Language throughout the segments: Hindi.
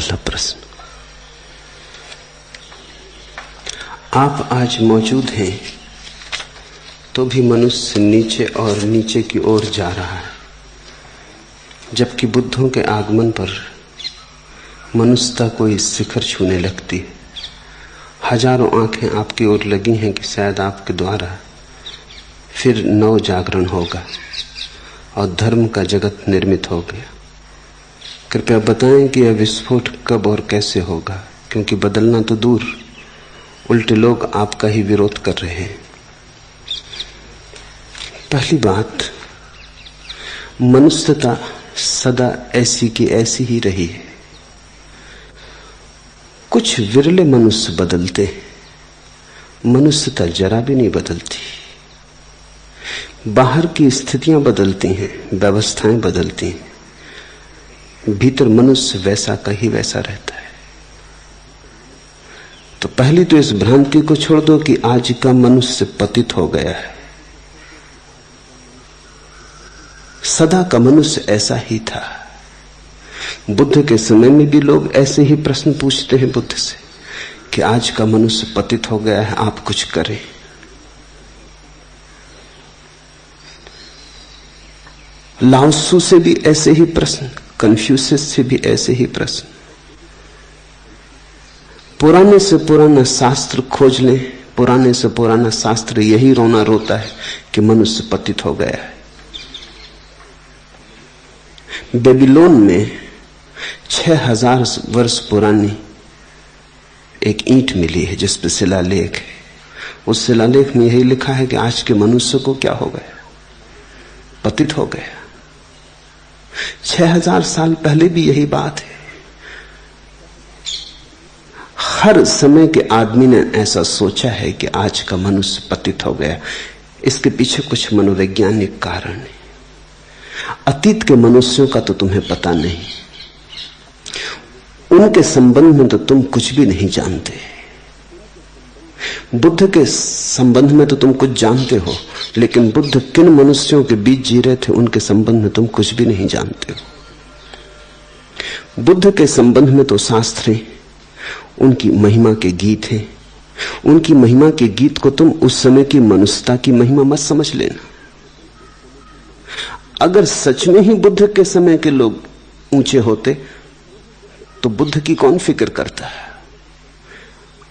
पहला प्रश्न, आप आज मौजूद हैं तो भी मनुष्य नीचे और नीचे की ओर जा रहा है, जबकि बुद्धों के आगमन पर मनुष्यता कोई शिखर छूने लगती है। हजारों आंखें आपकी ओर लगी हैं कि शायद आपके द्वारा फिर नव जागरण होगा और धर्म का जगत निर्मित हो गया। कृपया बताएं कि यह विस्फोट कब और कैसे होगा, क्योंकि बदलना तो दूर, उल्टे लोग आपका ही विरोध कर रहे हैं। पहली बात, मनुष्यता सदा ऐसी की ऐसी ही रही है। कुछ विरले मनुष्य बदलते हैं, मनुष्यता जरा भी नहीं बदलती। बाहर की स्थितियां बदलती हैं, व्यवस्थाएं बदलती हैं, भीतर मनुष्य वैसा का ही वैसा रहता है। तो पहली तो इस भ्रांति को छोड़ दो कि आज का मनुष्य पतित हो गया है। सदा का मनुष्य ऐसा ही था। बुद्ध के समय में भी लोग ऐसे ही प्रश्न पूछते हैं बुद्ध से कि आज का मनुष्य पतित हो गया है, आप कुछ करें। लाओत्सु से भी ऐसे ही प्रश्न, कन्फ्यूशियस से भी ऐसे ही प्रश्न। पुराने से पुराना शास्त्र खोज लें, पुराने से पुराना शास्त्र यही रोना रोता है कि मनुष्य पतित हो गया है। बेबीलोन में 6000 वर्ष पुरानी एक ईंट मिली है जिस पर शिलालेख है। उस शिलालेख में यही लिखा है कि आज के मनुष्य को क्या हो गया, पतित हो गया। 6000 साल पहले भी यही बात है। हर समय के आदमी ने ऐसा सोचा है कि आज का मनुष्य पतित हो गया। इसके पीछे कुछ मनोवैज्ञानिक कारण है। अतीत के मनुष्यों का तो तुम्हें पता नहीं, उनके संबंध में तो तुम कुछ भी नहीं जानते। बुद्ध के संबंध में तो तुम कुछ जानते हो, लेकिन बुद्ध किन मनुष्यों के बीच जी रहे थे उनके संबंध में तुम कुछ भी नहीं जानते हो। बुद्ध के संबंध में तो शास्त्र हैं, उनकी महिमा के गीत हैं। उनकी महिमा के गीत को तुम उस समय की मनुष्यता की महिमा मत समझ लेना। अगर सच में ही बुद्ध के समय के लोग ऊंचे होते तो बुद्ध की कौन फिक्र करता है।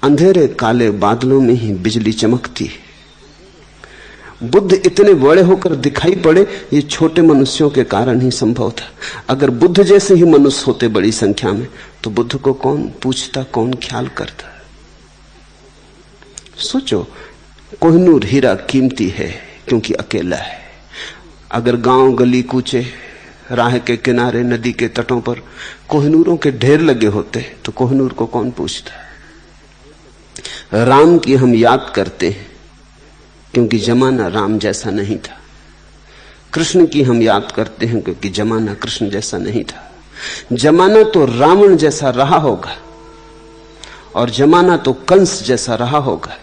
अंधेरे काले बादलों में ही बिजली चमकती है। बुद्ध इतने बड़े होकर दिखाई पड़े, ये छोटे मनुष्यों के कारण ही संभव था। अगर बुद्ध जैसे ही मनुष्य होते बड़ी संख्या में तो बुद्ध को कौन पूछता, कौन ख्याल करता। सोचो, कोहिनूर हीरा कीमती है क्योंकि अकेला है। अगर गांव गली कूचे, राह के किनारे, नदी के तटों पर कोहिनूरों के ढेर लगे होते तो कोहिनूर को कौन पूछता। राम की हम याद करते हैं क्योंकि जमाना राम जैसा नहीं था। कृष्ण की हम याद करते हैं क्योंकि जमाना कृष्ण जैसा नहीं था। जमाना तो रावण जैसा रहा होगा और जमाना तो कंस जैसा रहा होगा।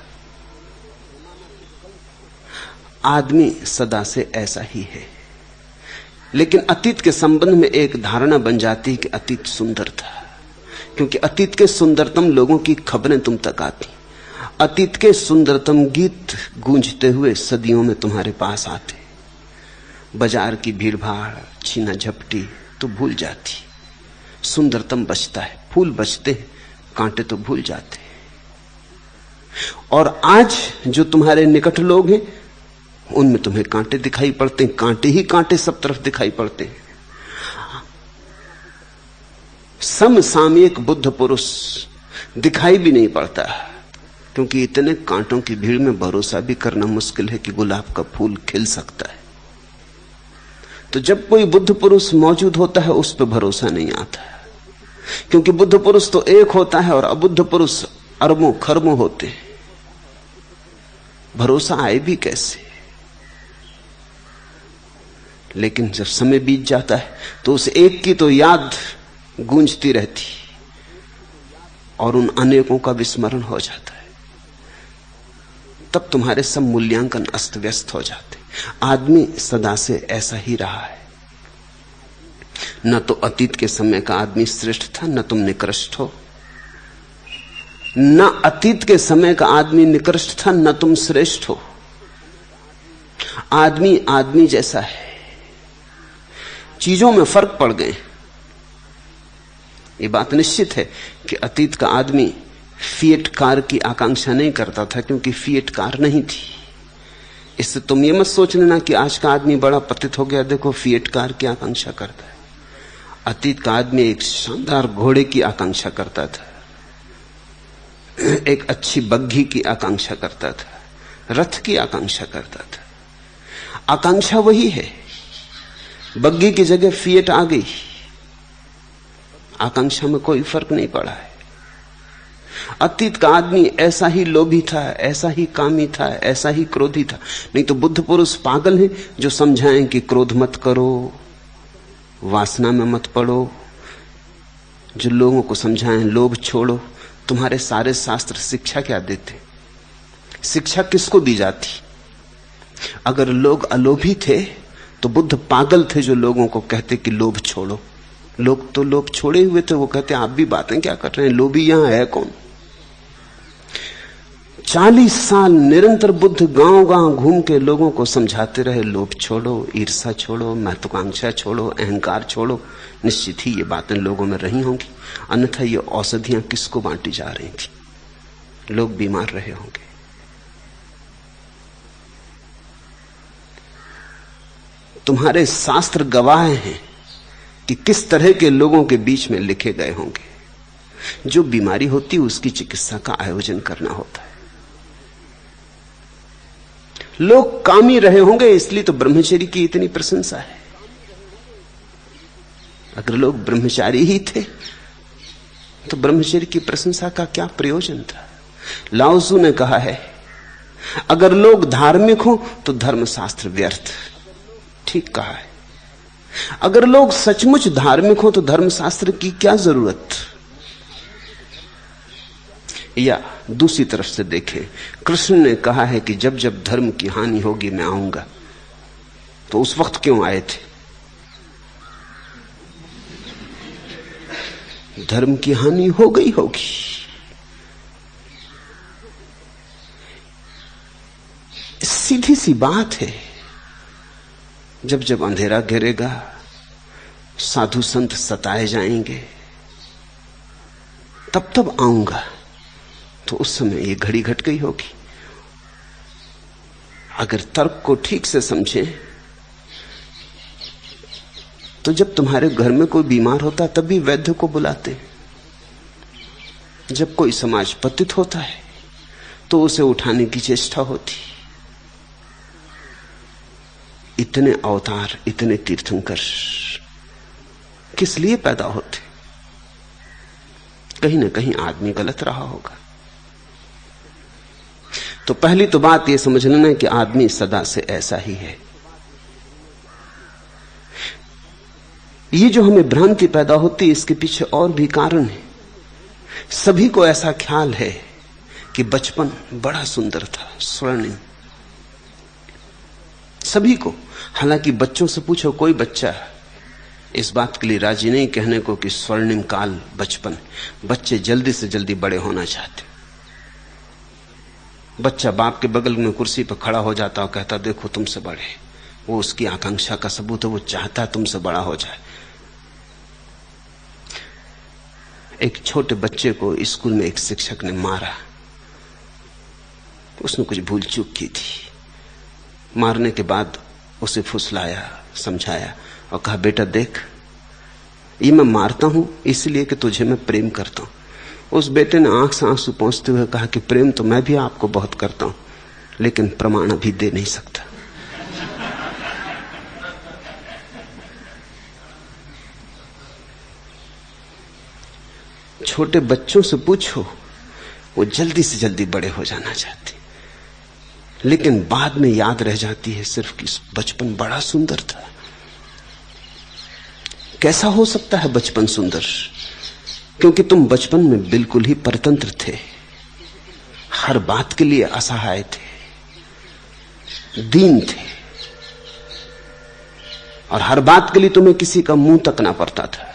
आदमी सदा से ऐसा ही है। लेकिन अतीत के संबंध में एक धारणा बन जाती है कि अतीत सुंदर था, क्योंकि अतीत के सुंदरतम लोगों की खबरें तुम तक आती। अतीत के सुंदरतम गीत गूंजते हुए सदियों में तुम्हारे पास आते। बाजार की भीड़ भाड़, छीना झपटी तो भूल जाती, सुंदरतम बचता है। फूल बचते हैं, कांटे तो भूल जाते। और आज जो तुम्हारे निकट लोग हैं उनमें तुम्हें कांटे दिखाई पड़ते हैं, कांटे ही कांटे सब तरफ दिखाई पड़ते हैं। समसामयिक बुद्ध पुरुष दिखाई भी नहीं पड़ता, क्योंकि इतने कांटों की भीड़ में भरोसा भी करना मुश्किल है कि गुलाब का फूल खिल सकता है। तो जब कोई बुद्ध पुरुष मौजूद होता है उस पर भरोसा नहीं आता, क्योंकि बुद्ध पुरुष तो एक होता है और अबुद्ध पुरुष अरबों खरबों होते हैं। भरोसा आए भी कैसे। लेकिन जब समय बीत जाता है तो उस एक की तो याद गूंजती रहती और उन अनेकों का विस्मरण हो जाता है। तब तुम्हारे सब मूल्यांकन अस्त व्यस्त हो जाते। आदमी सदा से ऐसा ही रहा है। न तो अतीत के समय का आदमी श्रेष्ठ था, न तुम निकृष्ट हो। न अतीत के समय का आदमी निकृष्ट था, न तुम श्रेष्ठ हो। आदमी आदमी जैसा है। चीजों में फर्क पड़ गए। ये बात निश्चित है कि अतीत का आदमी फिएट कार की आकांक्षा नहीं करता था, क्योंकि फिएट कार नहीं थी। इससे तुम ये मत सोच लेना कि आज का आदमी बड़ा पतित हो गया, देखो फिएट कार की आकांक्षा करता है। अतीत का आदमी एक शानदार घोड़े की आकांक्षा करता था, एक अच्छी बग्घी की आकांक्षा करता था, रथ की आकांक्षा करता था। आकांक्षा वही है। बग्घी की जगह फिएट आ गई, आकांक्षा में कोई फर्क नहीं पड़ा है। अतीत का आदमी ऐसा ही लोभी था, ऐसा ही कामी था, ऐसा ही क्रोधी था। नहीं तो बुद्ध पुरुष पागल हैं जो समझाएं कि क्रोध मत करो, वासना में मत पड़ो, जो लोगों को समझाएं लोभ छोड़ो। तुम्हारे सारे शास्त्र शिक्षा क्या देते? शिक्षा किसको दी जाती? अगर लोग अलोभी थे तो बुद्ध पागल थे जो लोगों को कहते कि लोभ छोड़ो। लोग तो लोभ छोड़े हुए थे, वो कहते आप भी बातें क्या कर रहे हैं, लोभी यहां है कौन? 40 साल निरंतर बुद्ध गांव गांव घूम के लोगों को समझाते रहे, लोभ छोड़ो, ईर्ष्या छोड़ो, महत्वाकांक्षा छोड़ो, अहंकार छोड़ो। निश्चित ही ये बातें लोगों में रही होंगी, अन्यथा ये औषधियां किसको बांटी जा रही थी? लोग बीमार रहे होंगे। तुम्हारे शास्त्र गवाह हैं कि किस तरह के लोगों के बीच में लिखे गए होंगे। जो बीमारी होती है उसकी चिकित्सा का आयोजन करना होता है। लोग कामी रहे होंगे, इसलिए तो ब्रह्मचर्य की इतनी प्रशंसा है। अगर लोग ब्रह्मचारी ही थे तो ब्रह्मचर्य की प्रशंसा का क्या प्रयोजन था? लाओ त्सु ने कहा है, अगर लोग धार्मिक हो तो धर्मशास्त्र व्यर्थ। ठीक कहा है। अगर लोग सचमुच धार्मिक हो तो धर्मशास्त्र की क्या जरूरत? या दूसरी तरफ से देखें, कृष्ण ने कहा है कि जब जब धर्म की हानि होगी मैं आऊंगा। तो उस वक्त क्यों आए थे? धर्म की हानि हो गई होगी। सीधी सी बात है। जब जब अंधेरा घेरेगा, साधु संत सताए जाएंगे, तब तब आऊंगा। तो उस समय ये घड़ी घट गई होगी। अगर तर्क को ठीक से समझें तो जब तुम्हारे घर में कोई बीमार होता तब भी वैद्य को बुलाते। जब कोई समाज पतित होता है तो उसे उठाने की चेष्टा होती। इतने अवतार, इतने तीर्थंकर किस लिए पैदा होते? कहीं ना कहीं आदमी गलत रहा होगा। तो पहली तो बात यह समझ लेना कि आदमी सदा से ऐसा ही है। ये जो हमें भ्रांति पैदा होती है, इसके पीछे और भी कारण है। सभी को ऐसा ख्याल है कि बचपन बड़ा सुंदर था, स्वर्णिम। सभी को। हालांकि बच्चों से पूछो, कोई बच्चा इस बात के लिए राजी नहीं कहने को कि स्वर्णिम काल बचपन। बच्चे जल्दी से जल्दी बड़े होना चाहते। बच्चा बाप के बगल में कुर्सी पर खड़ा हो जाता और कहता देखो तुमसे बड़े। वो उसकी आकांक्षा का सबूत है, वो चाहता है तुमसे बड़ा हो जाए। एक छोटे बच्चे को स्कूल में एक शिक्षक ने मारा। उसने कुछ भूल चूक की थी। मारने के बाद उसे फुसलाया, समझाया और कहा बेटा देख, ये मैं मारता हूं इसलिए कि तुझे मैं प्रेम करता हूं। उस बेटे ने आंख से आंसू पहुंचते हुए कहा कि प्रेम तो मैं भी आपको बहुत करता हूं, लेकिन प्रमाण अभी दे नहीं सकता। छोटे बच्चों से पूछो, वो जल्दी से जल्दी बड़े हो जाना चाहते, लेकिन बाद में याद रह जाती है सिर्फ कि बचपन बड़ा सुंदर था। कैसा हो सकता है बचपन सुंदर? क्योंकि तुम बचपन में बिल्कुल ही परतंत्र थे, हर बात के लिए असहाय थे, दीन थे, और हर बात के लिए तुम्हें किसी का मुंह तकना पड़ता था।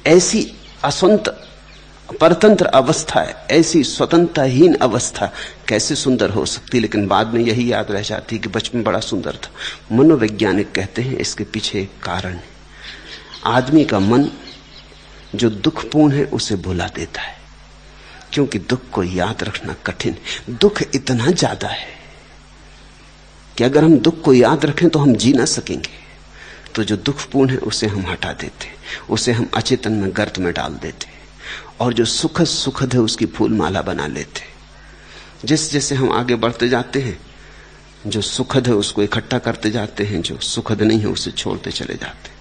ऐसी असंत परतंत्र अवस्था है, ऐसी स्वतंत्रहीन अवस्था कैसे सुंदर हो सकती। लेकिन बाद में यही याद रह जाती कि बचपन बड़ा सुंदर था। मनोवैज्ञानिक कहते हैं इसके पीछे एक कारण है। आदमी का मन जो दुखपूर्ण है उसे भुला देता है, क्योंकि दुख को याद रखना कठिन है। दुख इतना ज्यादा है कि अगर हम दुख को याद रखें तो हम जी ना सकेंगे। तो जो दुखपूर्ण है उसे हम हटा देते, उसे हम अचेतन में गर्त में डाल देते, और जो सुखद सुखद है उसकी फूल माला बना लेते। जिस जैसे हम आगे बढ़ते जाते हैं, जो सुखद है उसको इकट्ठा करते जाते हैं, जो सुखद नहीं है उसे छोड़ते चले जाते हैं।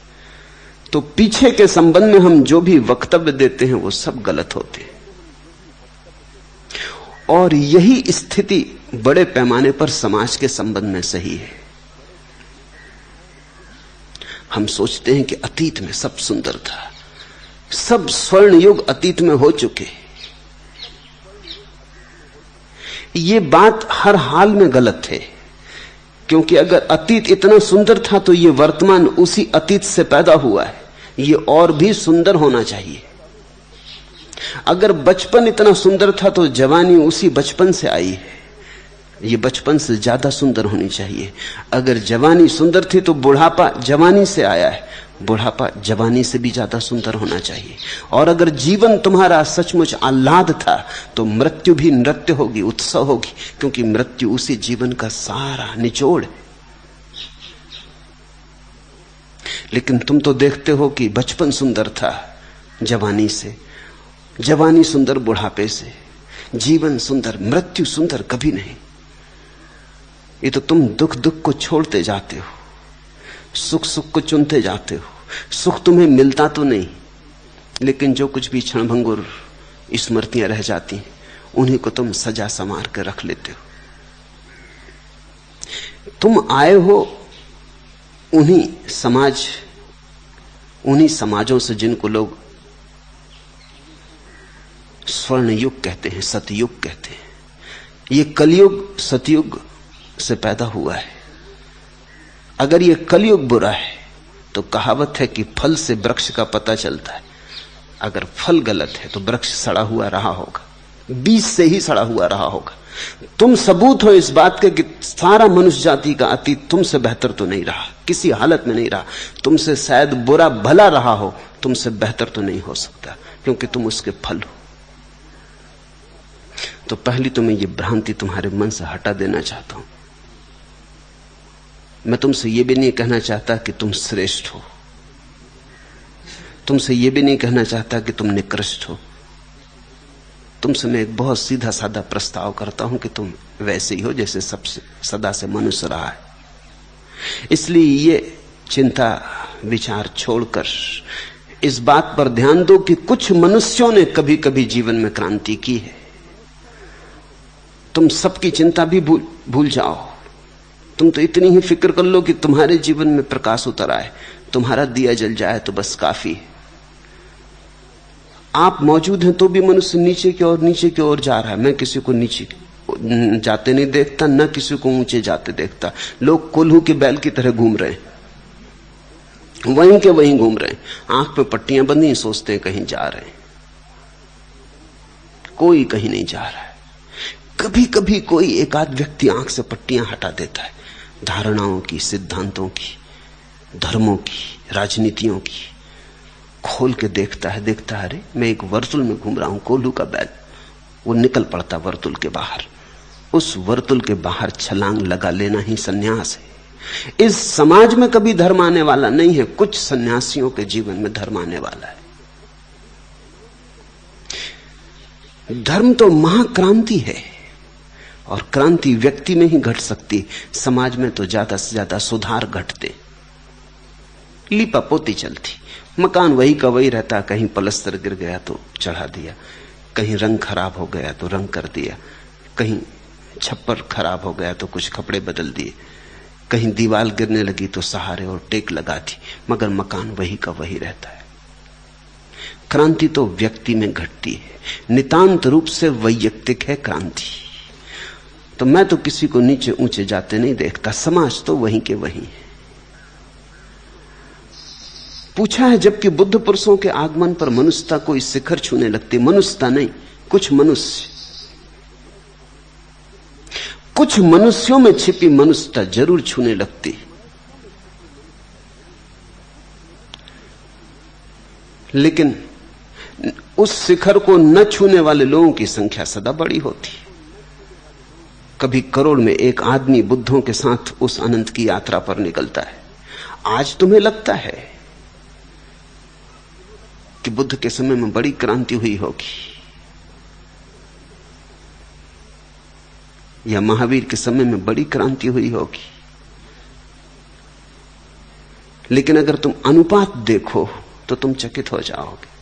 तो पीछे के संबंध में हम जो भी वक्तव्य देते हैं वो सब गलत होते हैं। और यही स्थिति बड़े पैमाने पर समाज के संबंध में सही है। हम सोचते हैं कि अतीत में सब सुंदर था, सब स्वर्ण युग अतीत में हो चुके। ये बात हर हाल में गलत है, क्योंकि अगर अतीत इतना सुंदर था तो ये वर्तमान उसी अतीत से पैदा हुआ है, ये और भी सुंदर होना चाहिए। अगर बचपन इतना सुंदर था तो जवानी उसी बचपन से आई है, ये बचपन से ज्यादा सुंदर होनी चाहिए। अगर जवानी सुंदर थी तो बुढ़ापा जवानी से आया है, बुढ़ापा जवानी से भी ज्यादा सुंदर होना चाहिए। और अगर जीवन तुम्हारा सचमुच आह्लाद था तो मृत्यु भी नृत्य होगी, उत्सव होगी, क्योंकि मृत्यु उसी जीवन का सारा निचोड़ है। लेकिन तुम तो देखते हो कि बचपन सुंदर था जवानी से, जवानी सुंदर बुढ़ापे से, जीवन सुंदर, मृत्यु सुंदर कभी नहीं। ये तो तुम दुख दुख को छोड़ते जाते हो, सुख सुख को चुनते जाते हो। सुख तुम्हें मिलता तो नहीं, लेकिन जो कुछ भी क्षणभंगुर स्मृतियां रह जाती हैं उन्हीं को तुम सजा संवार कर रख लेते हो। तुम आए हो उन्हीं समाजों से जिनको लोग स्वर्ण युग कहते हैं, सतयुग कहते हैं। ये कलयुग सतयुग से पैदा हुआ है। अगर ये कलयुग बुरा है तो कहावत है कि फल से वृक्ष का पता चलता है। अगर फल गलत है तो वृक्ष सड़ा हुआ रहा होगा, बीज से ही सड़ा हुआ रहा होगा। तुम सबूत हो इस बात के कि सारा मनुष्य जाति का अतीत तुमसे बेहतर तो नहीं रहा, किसी हालत में नहीं रहा। तुमसे शायद बुरा भला रहा हो, तुमसे बेहतर तो नहीं हो सकता, क्योंकि तुम उसके फल हो। तो पहली तुम्हें यह भ्रांति तुम्हारे मन से हटा देना चाहता हूं। मैं तुमसे यह भी नहीं कहना चाहता कि तुम श्रेष्ठ हो, तुमसे यह भी नहीं कहना चाहता कि तुम निकृष्ट हो। तुमसे मैं एक बहुत सीधा साधा प्रस्ताव करता हूं कि तुम वैसे ही हो जैसे सबसे सदा से मनुष्य रहा है। इसलिए ये चिंता विचार छोड़कर इस बात पर ध्यान दो कि कुछ मनुष्यों ने कभी कभी जीवन में क्रांति की है। तुम सबकी चिंता भी भूल जाओ। तुम तो इतनी ही फिक्र कर लो कि तुम्हारे जीवन में प्रकाश उतर आए, तुम्हारा दिया जल जाए तो बस काफी है। आप मौजूद हैं तो भी मनुष्य नीचे की ओर जा रहा है। मैं किसी को नीचे जाते नहीं देखता, न किसी को ऊंचे जाते देखता। लोग कोल्हू के बैल की तरह घूम रहे हैं, वहीं के वहीं घूम रहे हैं, आंख पे पट्टियां बंधी, सोचते हैं कहीं जा रहे हैं। कोई कहीं नहीं जा रहा है। कभी कभी कोई एकाध व्यक्ति आंख से पट्टियां हटा देता है, धारणाओं की, सिद्धांतों की, धर्मों की, राजनीतियों की, खोल के देखता है, अरे मैं एक वर्तुल में घूम रहा हूं, कोल्हू का बैल। वो निकल पड़ता वर्तुल के बाहर। उस वर्तुल के बाहर छलांग लगा लेना ही सन्यास है। इस समाज में कभी धर्म आने वाला नहीं है, कुछ सन्यासियों के जीवन में धर्म आने वाला है। धर्म तो महाक्रांति है, और क्रांति व्यक्ति में ही घट सकती, समाज में तो ज्यादा से ज्यादा सुधार घटते। लीपा पोती चलती, मकान वही का वही रहता, कहीं पलस्तर गिर गया तो चढ़ा दिया, कहीं रंग खराब हो गया तो रंग कर दिया, कहीं छप्पर खराब हो गया तो कुछ कपड़े बदल दिए, कहीं दीवार गिरने लगी तो सहारे और टेक लगा दी, मगर मकान वही का वही रहता है। क्रांति तो व्यक्ति में घटती है, नितांत रूप से वैयक्तिक है क्रांति। तो मैं तो किसी को नीचे ऊंचे जाते नहीं देखता, समाज तो वहीं के वहीं है। पूछा है, जबकि बुद्ध पुरुषों के आगमन पर मनुष्यता कोई शिखर छूने लगती। मनुष्यता नहीं, कुछ मनुष्य, कुछ मनुष्यों में छिपी मनुष्यता जरूर छूने लगती। लेकिन उस शिखर को न छूने वाले लोगों की संख्या सदा बड़ी होती। कभी करोड़ में एक आदमी बुद्धों के साथ उस अनंत की यात्रा पर निकलता है। आज तुम्हें लगता है कि बुद्ध के समय में बड़ी क्रांति हुई होगी, या महावीर के समय में बड़ी क्रांति हुई होगी, लेकिन अगर तुम अनुपात देखो तो तुम चकित हो जाओगे।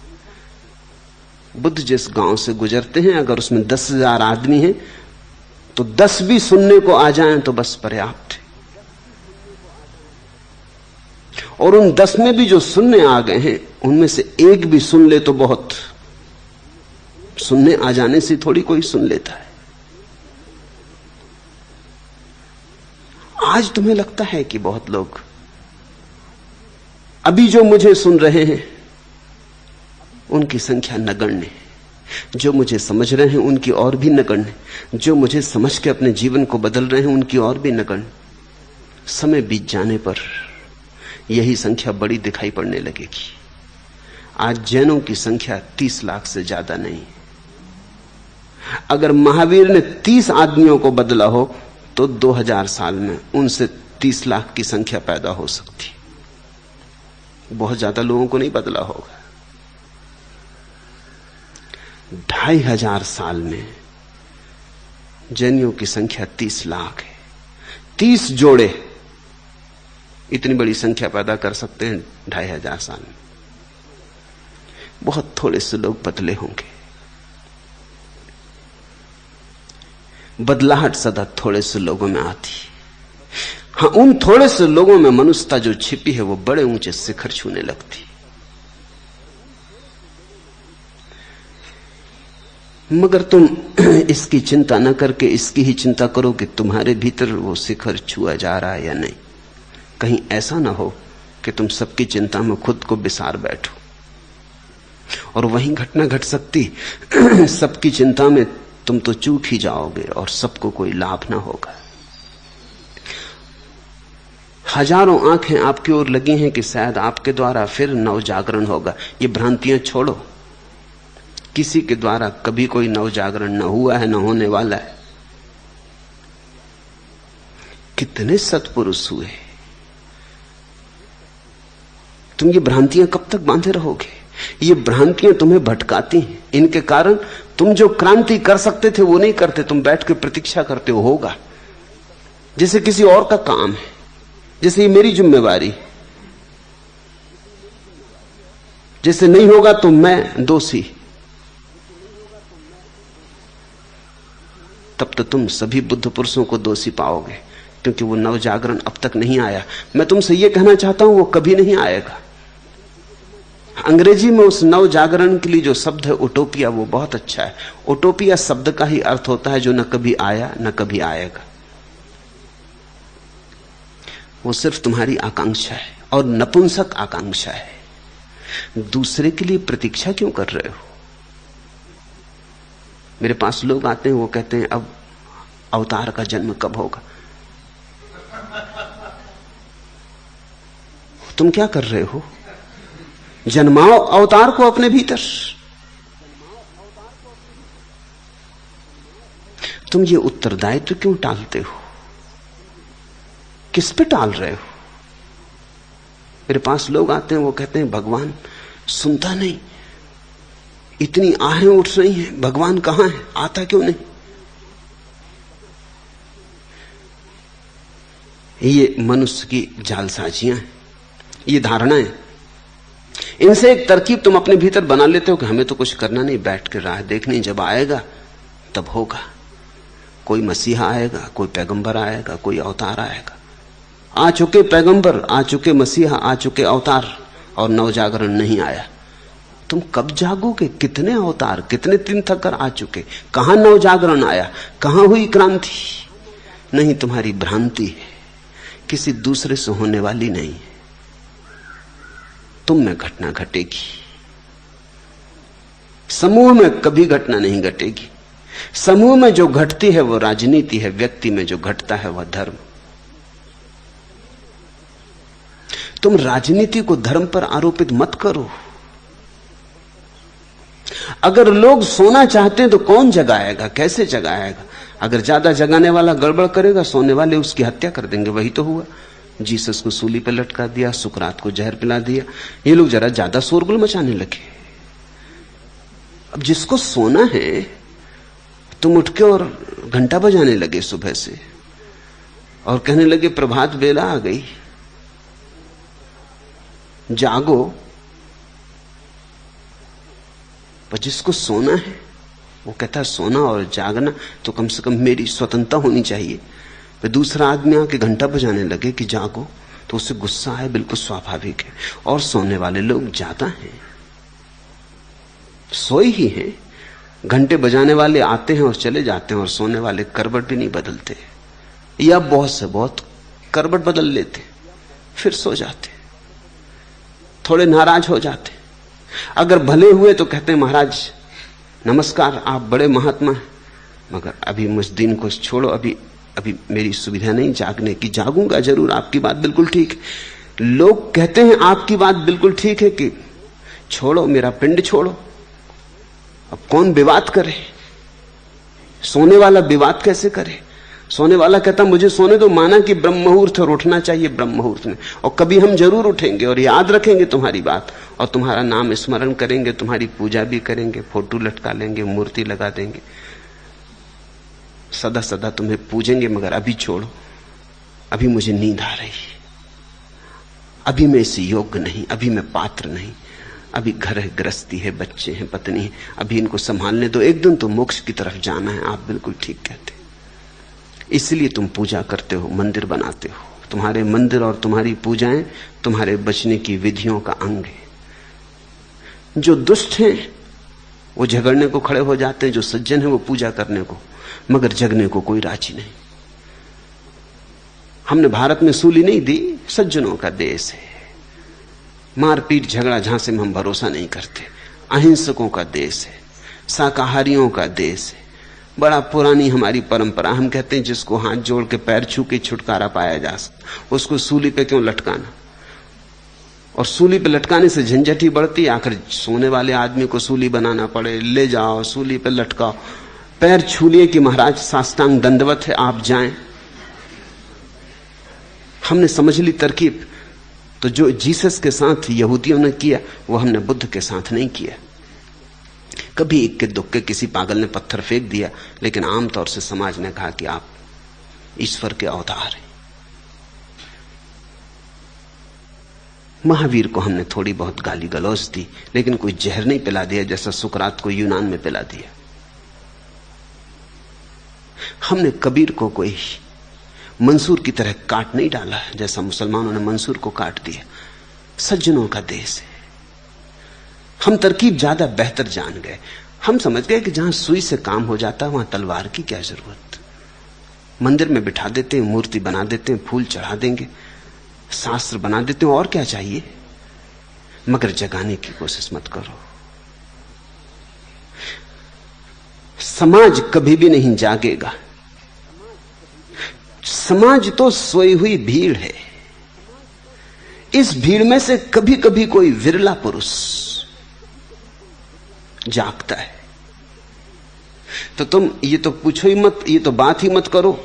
बुद्ध जिस गांव से गुजरते हैं, अगर उसमें 10,000 आदमी हैं तो 10 भी सुनने को आ जाएं तो बस पर्याप्त है। और उन 10 में भी जो सुनने आ गए हैं, उनमें से एक भी सुन ले तो बहुत। सुनने आ जाने से थोड़ी कोई सुन लेता है। आज तुम्हें लगता है कि बहुत लोग, अभी जो मुझे सुन रहे हैं उनकी संख्या नगण्य है, जो मुझे समझ रहे हैं उनकी और भी नगण्य, जो मुझे समझ के अपने जीवन को बदल रहे हैं उनकी और भी नगण्य। समय बीत जाने पर यही संख्या बड़ी दिखाई पड़ने लगेगी। आज जैनों की संख्या 30 लाख से ज्यादा नहीं। अगर महावीर ने 30 आदमियों को बदला हो तो 2000 साल में उनसे 30 लाख की संख्या पैदा हो सकती। बहुत ज्यादा लोगों को नहीं बदला होगा। 2500 साल में जैनियों की संख्या 30 लाख है। 30 जोड़े इतनी बड़ी संख्या पैदा कर सकते हैं 2500 साल में। बहुत थोड़े से लोग बदले होंगे। बदलाहट सदा थोड़े से लोगों में आती। हां, उन थोड़े से लोगों में मनुष्यता जो छिपी है वो बड़े ऊंचे शिखर छूने लगती। मगर तुम इसकी चिंता न करके इसकी ही चिंता करो कि तुम्हारे भीतर वो शिखर छुआ जा रहा है या नहीं। कहीं ऐसा ना हो कि तुम सबकी चिंता में खुद को बिसार बैठो, और वहीं घटना घट सकती सबकी चिंता में तुम तो चूक ही जाओगे और सबको कोई लाभ ना होगा। हजारों आंखें आपकी ओर लगी हैं कि शायद आपके द्वारा फिर नव जागरण होगा। ये भ्रांतियां छोड़ो। किसी के द्वारा कभी कोई नव जागरण न हुआ है, न होने वाला है। कितने सत्पुरुष हुए। तुम ये भ्रांतियां कब तक बांधे रहोगे? ये भ्रांतियां तुम्हें भटकाती हैं। इनके कारण तुम जो क्रांति कर सकते थे वो नहीं करते। तुम बैठ के प्रतीक्षा करते हो होगा, जैसे किसी और का काम है, जैसे ये मेरी जिम्मेवारी, जैसे नहीं होगा तो मैं दोषी। तब तो तुम सभी बुद्ध पुरुषों को दोषी पाओगे, क्योंकि वो नव जागरण अब तक नहीं आया। मैं तुमसे ये कहना चाहता हूं वो कभी नहीं आएगा। अंग्रेजी में उस नव जागरण के लिए जो शब्द है उटोपिया, वो बहुत अच्छा है। उटोपिया शब्द का ही अर्थ होता है जो न कभी आया न कभी आएगा। वो सिर्फ तुम्हारी आकांक्षा है, और नपुंसक आकांक्षा है। दूसरे के लिए प्रतीक्षा क्यों कर रहे हो? मेरे पास लोग आते हैं, वो कहते हैं अब अवतार का जन्म कब होगा? तुम क्या कर रहे हो? जन्माओ अवतार को अपने भीतर। तुम ये उत्तरदायित्व क्यों टालते हो? किस पे टाल रहे हो? मेरे पास लोग आते हैं, वो कहते हैं भगवान सुनता नहीं, इतनी आहें उठ रही हैं, भगवान कहां है, आता क्यों नहीं? ये मनुष्य की जालसाजियां हैं, ये धारणाएं। इनसे एक तरकीब तुम अपने भीतर बना लेते हो कि हमें तो कुछ करना नहीं, बैठ के राह देखनी, जब आएगा तब होगा। कोई मसीहा आएगा, कोई पैगंबर आएगा, कोई अवतार आएगा। आ चुके पैगंबर, आ चुके मसीहा, आ चुके अवतार, और नवजागरण नहीं आया। तुम कब जागोगे? कितने अवतार, कितने तीर्थंकर आ चुके, कहां नवजागरण आया, कहां हुई क्रांति? नहीं, तुम्हारी भ्रांति है, किसी दूसरे से होने वाली नहीं है। तुम में घटना घटेगी। समूह में कभी घटना नहीं घटेगी। समूह में जो घटती है वो राजनीति है, व्यक्ति में जो घटता है वह धर्म। तुम राजनीति को धर्म पर आरोपित मत करो। अगर लोग सोना चाहते हैं तो कौन जगाएगा, कैसे जगाएगा? अगर ज्यादा जगाने वाला गड़बड़ करेगा, सोने वाले उसकी हत्या कर देंगे। वही तो हुआ। जीसस को सूली पर लटका दिया, सुकरात को जहर पिला दिया। ये लोग जरा ज्यादा शोरगुल मचाने लगे। अब जिसको सोना है तुम उठ के और घंटा बजाने लगे सुबह से और कहने लगे प्रभात बेला आ गई, जागो। पर जिसको सोना है वो कहता है सोना और जागना तो कम से कम मेरी स्वतंत्रता होनी चाहिए। फिर दूसरा आदमी आके घंटा बजाने लगे कि जागो, तो उससे गुस्सा आए, बिल्कुल स्वाभाविक है। और सोने वाले लोग ज्यादा हैं, सोए ही हैं। घंटे बजाने वाले आते हैं और चले जाते हैं, और सोने वाले करवट भी नहीं बदलते, या बहुत से बहुत करवट बदल लेते, फिर सो जाते, थोड़े नाराज हो जाते। अगर भले हुए तो कहते हैं महाराज नमस्कार, आप बड़े महात्मा हैं, मगर अभी मुझ दिन को छोड़ो, अभी मेरी सुविधा नहीं जागने की। जागूंगा जरूर, आपकी बात बिल्कुल ठीक है। लोग कहते हैं आपकी बात बिल्कुल ठीक है कि छोड़ो, मेरा पिंड छोड़ो। अब कौन विवाद करे? सोने वाला विवाद कैसे करे? सोने वाला कहता मुझे सोने दो, माना कि ब्रह्म मुहूर्त और उठना चाहिए ब्रह्म मुहूर्त में, और कभी हम जरूर उठेंगे और याद रखेंगे तुम्हारी बात, और तुम्हारा नाम स्मरण करेंगे, तुम्हारी पूजा भी करेंगे, फोटो लटका लेंगे, मूर्ति लगा देंगे, सदा सदा तुम्हें पूजेंगे। मगर अभी छोड़ो, अभी मुझे नींद आ रही, अभी मैं इस योग्य नहीं, अभी मैं पात्र नहीं, अभी घर है, गृहस्थी है, बच्चे हैं, पत्नी है, अभी इनको संभालने दो, एक दिन तो मोक्ष की तरफ जाना है। आप बिल्कुल ठीक कहते। इसलिए तुम पूजा करते हो, मंदिर बनाते हो। तुम्हारे मंदिर और तुम्हारी पूजाएं तुम्हारे बचने की विधियों का अंग है। जो दुष्ट हैं वो झगड़ने को खड़े हो जाते हैं, जो सज्जन है वो पूजा करने को, मगर जगने को कोई राजी नहीं। हमने भारत में सूली नहीं दी, सज्जनों का देश है। मारपीट झगड़ा झांसे में हम भरोसा नहीं करते। अहिंसकों का देश है, शाकाहारियों का देश है। बड़ा पुरानी हमारी परंपरा। हम कहते हैं जिसको हाथ जोड़ के पैर छू के छुटकारा पाया जा सकता, उसको सूली पे क्यों लटकाना? और सूली पे लटकाने से झंझट ही बढ़ती है। आखिर सोने वाले आदमी को सूली बनाना पड़े, ले जाओ, सूली पे लटकाओ, पैर छू लिए कि महाराज साष्टांग दंडवत है, आप जाएं। हमने समझ ली तरकीब। तो जो जीसस के साथ यहूदियों ने किया वो हमने बुद्ध के साथ नहीं किया। कभी इक्के दुक्के किसी पागल ने पत्थर फेंक दिया, लेकिन आमतौर से समाज ने कहा कि आप ईश्वर के अवतार हैं। महावीर को हमने थोड़ी बहुत गाली गलौज दी, लेकिन कोई जहर नहीं पिला दिया जैसा सुकरात को यूनान में पिला दिया। हमने कबीर को कोई मंसूर की तरह काट नहीं डाला जैसा मुसलमानों ने मंसूर को काट दिया। सज्जनों का देश है। हम तरकीब ज्यादा बेहतर जान गए। हम समझ गए कि जहां सुई से काम हो जाता है वहां तलवार की क्या जरूरत। मंदिर में बिठा देते हैं, मूर्ति बना देते हैं, फूल चढ़ा देंगे, शास्त्र बना देते हैं, और क्या चाहिए? मगर जगाने की कोशिश मत करो। समाज कभी भी नहीं जागेगा। समाज तो सोई हुई भीड़ है। इस भीड़ में से कभी कभी कोई विरला पुरुष जागता है। तो तुम ये तो पूछो ही मत, ये तो बात ही मत करो।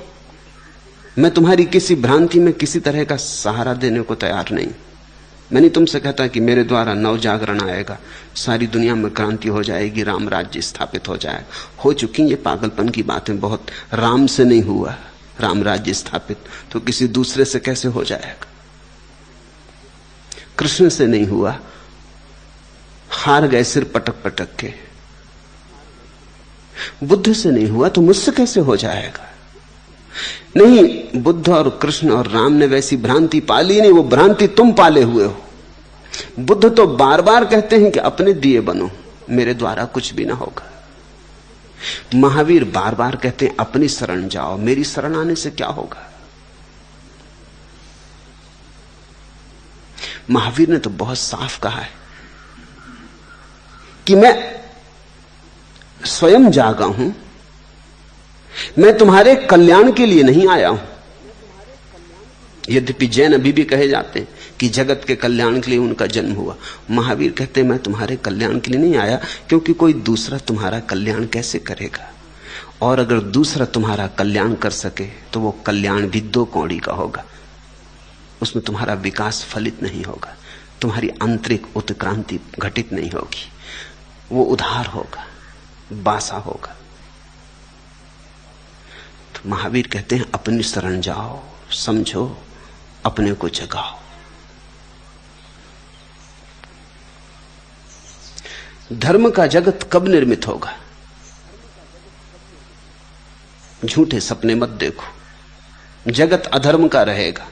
मैं तुम्हारी किसी भ्रांति में किसी तरह का सहारा देने को तैयार नहीं। मैं नहीं तुमसे कहता कि मेरे द्वारा नव जागरण आएगा, सारी दुनिया में क्रांति हो जाएगी, राम राज्य स्थापित हो जाएगा। हो चुकी ये पागलपन की बातें बहुत। राम से नहीं हुआ राम राज्य स्थापित, तो किसी दूसरे से कैसे हो जाएगा? कृष्ण से नहीं हुआ, हार गए सिर पटक पटक के। बुद्ध से नहीं हुआ तो मुझसे कैसे हो जाएगा? नहीं, बुद्ध और कृष्ण और राम ने वैसी भ्रांति पाली नहीं, वो भ्रांति तुम पाले हुए हो। बुद्ध तो बार बार कहते हैं कि अपने दिए बनो, मेरे द्वारा कुछ भी ना होगा। महावीर बार बार कहते हैं अपनी शरण जाओ, मेरी शरण आने से क्या होगा? महावीर ने तो बहुत साफ कहा है कि मैं स्वयं जागा हूं, मैं तुम्हारे कल्याण के लिए नहीं आया हूं। यद्यपि जैन अभी भी कहे जाते हैं कि जगत के कल्याण के लिए उनका जन्म हुआ, महावीर कहते हैं मैं तुम्हारे कल्याण के लिए नहीं आया, क्योंकि कोई दूसरा तुम्हारा कल्याण कैसे करेगा, और अगर दूसरा तुम्हारा कल्याण कर सके तो वो कल्याण भी दो कौड़ी का होगा, उसमें तुम्हारा विकास फलित नहीं होगा, तुम्हारी आंतरिक उत्क्रांति घटित नहीं होगी, वो उधार होगा, बासा होगा। तो महावीर कहते हैं अपनी शरण जाओ, समझो, अपने को जगाओ। धर्म का जगत कब निर्मित होगा? झूठे सपने मत देखो, जगत अधर्म का रहेगा,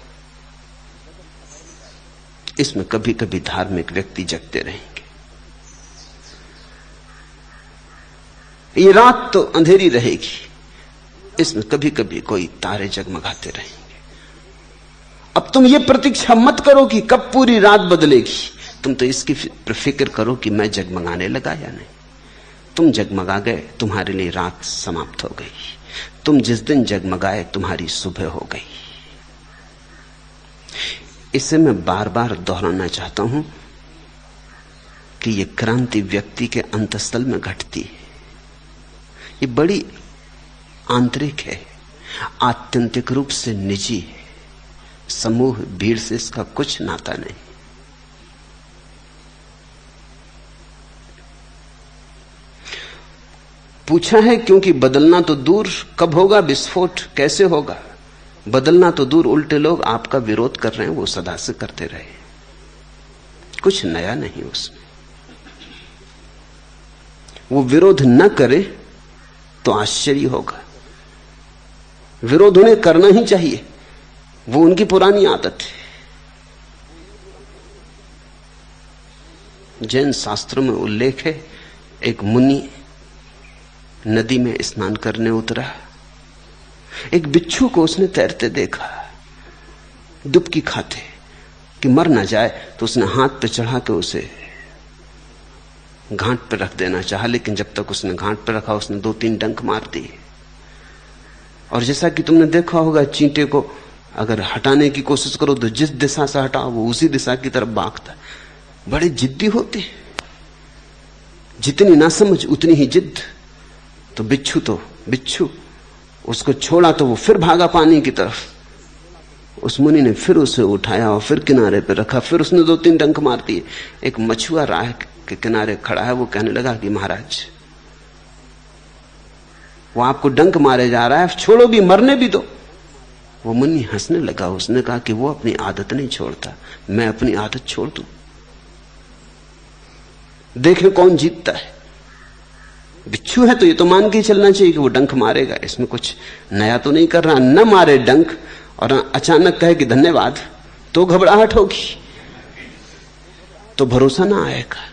इसमें कभी कभी धार्मिक व्यक्ति जगते रहेंगे। ये रात तो अंधेरी रहेगी, इसमें कभी कभी कोई तारे जगमगाते रहेंगे। अब तुम ये प्रतीक्षा मत करो कि कब पूरी रात बदलेगी, तुम तो इसकी फिक्र करो कि मैं जगमगाने लगा या नहीं। तुम जगमगा गए, तुम्हारे लिए रात समाप्त हो गई। तुम जिस दिन जगमगाए तुम्हारी सुबह हो गई। इसे मैं बार बार दोहराना चाहता हूं कि यह क्रांति व्यक्ति के अंतस्थल में घटती है, ये बड़ी आंतरिक है, आत्यंतिक रूप से निजी है, समूह भीड़ से इसका कुछ नाता नहीं। पूछा है क्योंकि बदलना तो दूर, कब होगा विस्फोट, कैसे होगा? बदलना तो दूर, उल्टे लोग आपका विरोध कर रहे हैं, वो सदा से करते रहे, कुछ नया नहीं उसमें। वो विरोध न करे तो आश्चर्य होगा, विरोध उन्हें करना ही चाहिए, वो उनकी पुरानी आदत है। जैन शास्त्रों में उल्लेख है, एक मुनि नदी में स्नान करने उतरा, एक बिच्छू को उसने तैरते देखा, डुबकी खाते कि मर ना जाए, तो उसने हाथ पे चढ़ा के उसे घाट पे रख देना चाहा, लेकिन जब तक उसने घाट पे रखा उसने 2-3 डंक मार दिए। और जैसा कि तुमने देखा होगा, चींटे को अगर हटाने की कोशिश करो तो जिस दिशा से हटाओ वो उसी दिशा की तरफ भागता है। बड़े जिद्दी होते, जितनी ना समझ उतनी ही जिद्द। तो बिच्छू उसको छोड़ा तो वो फिर भागा पानी की तरफ। उस मुनि ने फिर उसे उठाया और फिर किनारे पे रखा, फिर उसने 2-3 डंक मार दिए। एक मछुआ राह के किनारे खड़ा है, वो कहने लगा कि महाराज वो आपको डंक मारे जा रहा है, छोड़ो भी, मरने भी दो। वो मुनि हंसने लगा, उसने कहा कि वो अपनी आदत नहीं छोड़ता, मैं अपनी आदत छोड़ दूं, देखें कौन जीतता है। बिच्छू है तो ये तो मान के चलना चाहिए कि वो डंक मारेगा, इसमें कुछ नया तो नहीं कर रहा। न मारे डंक और अचानक कहे कि धन्यवाद, तो घबराहट होगी, तो भरोसा ना आएगा।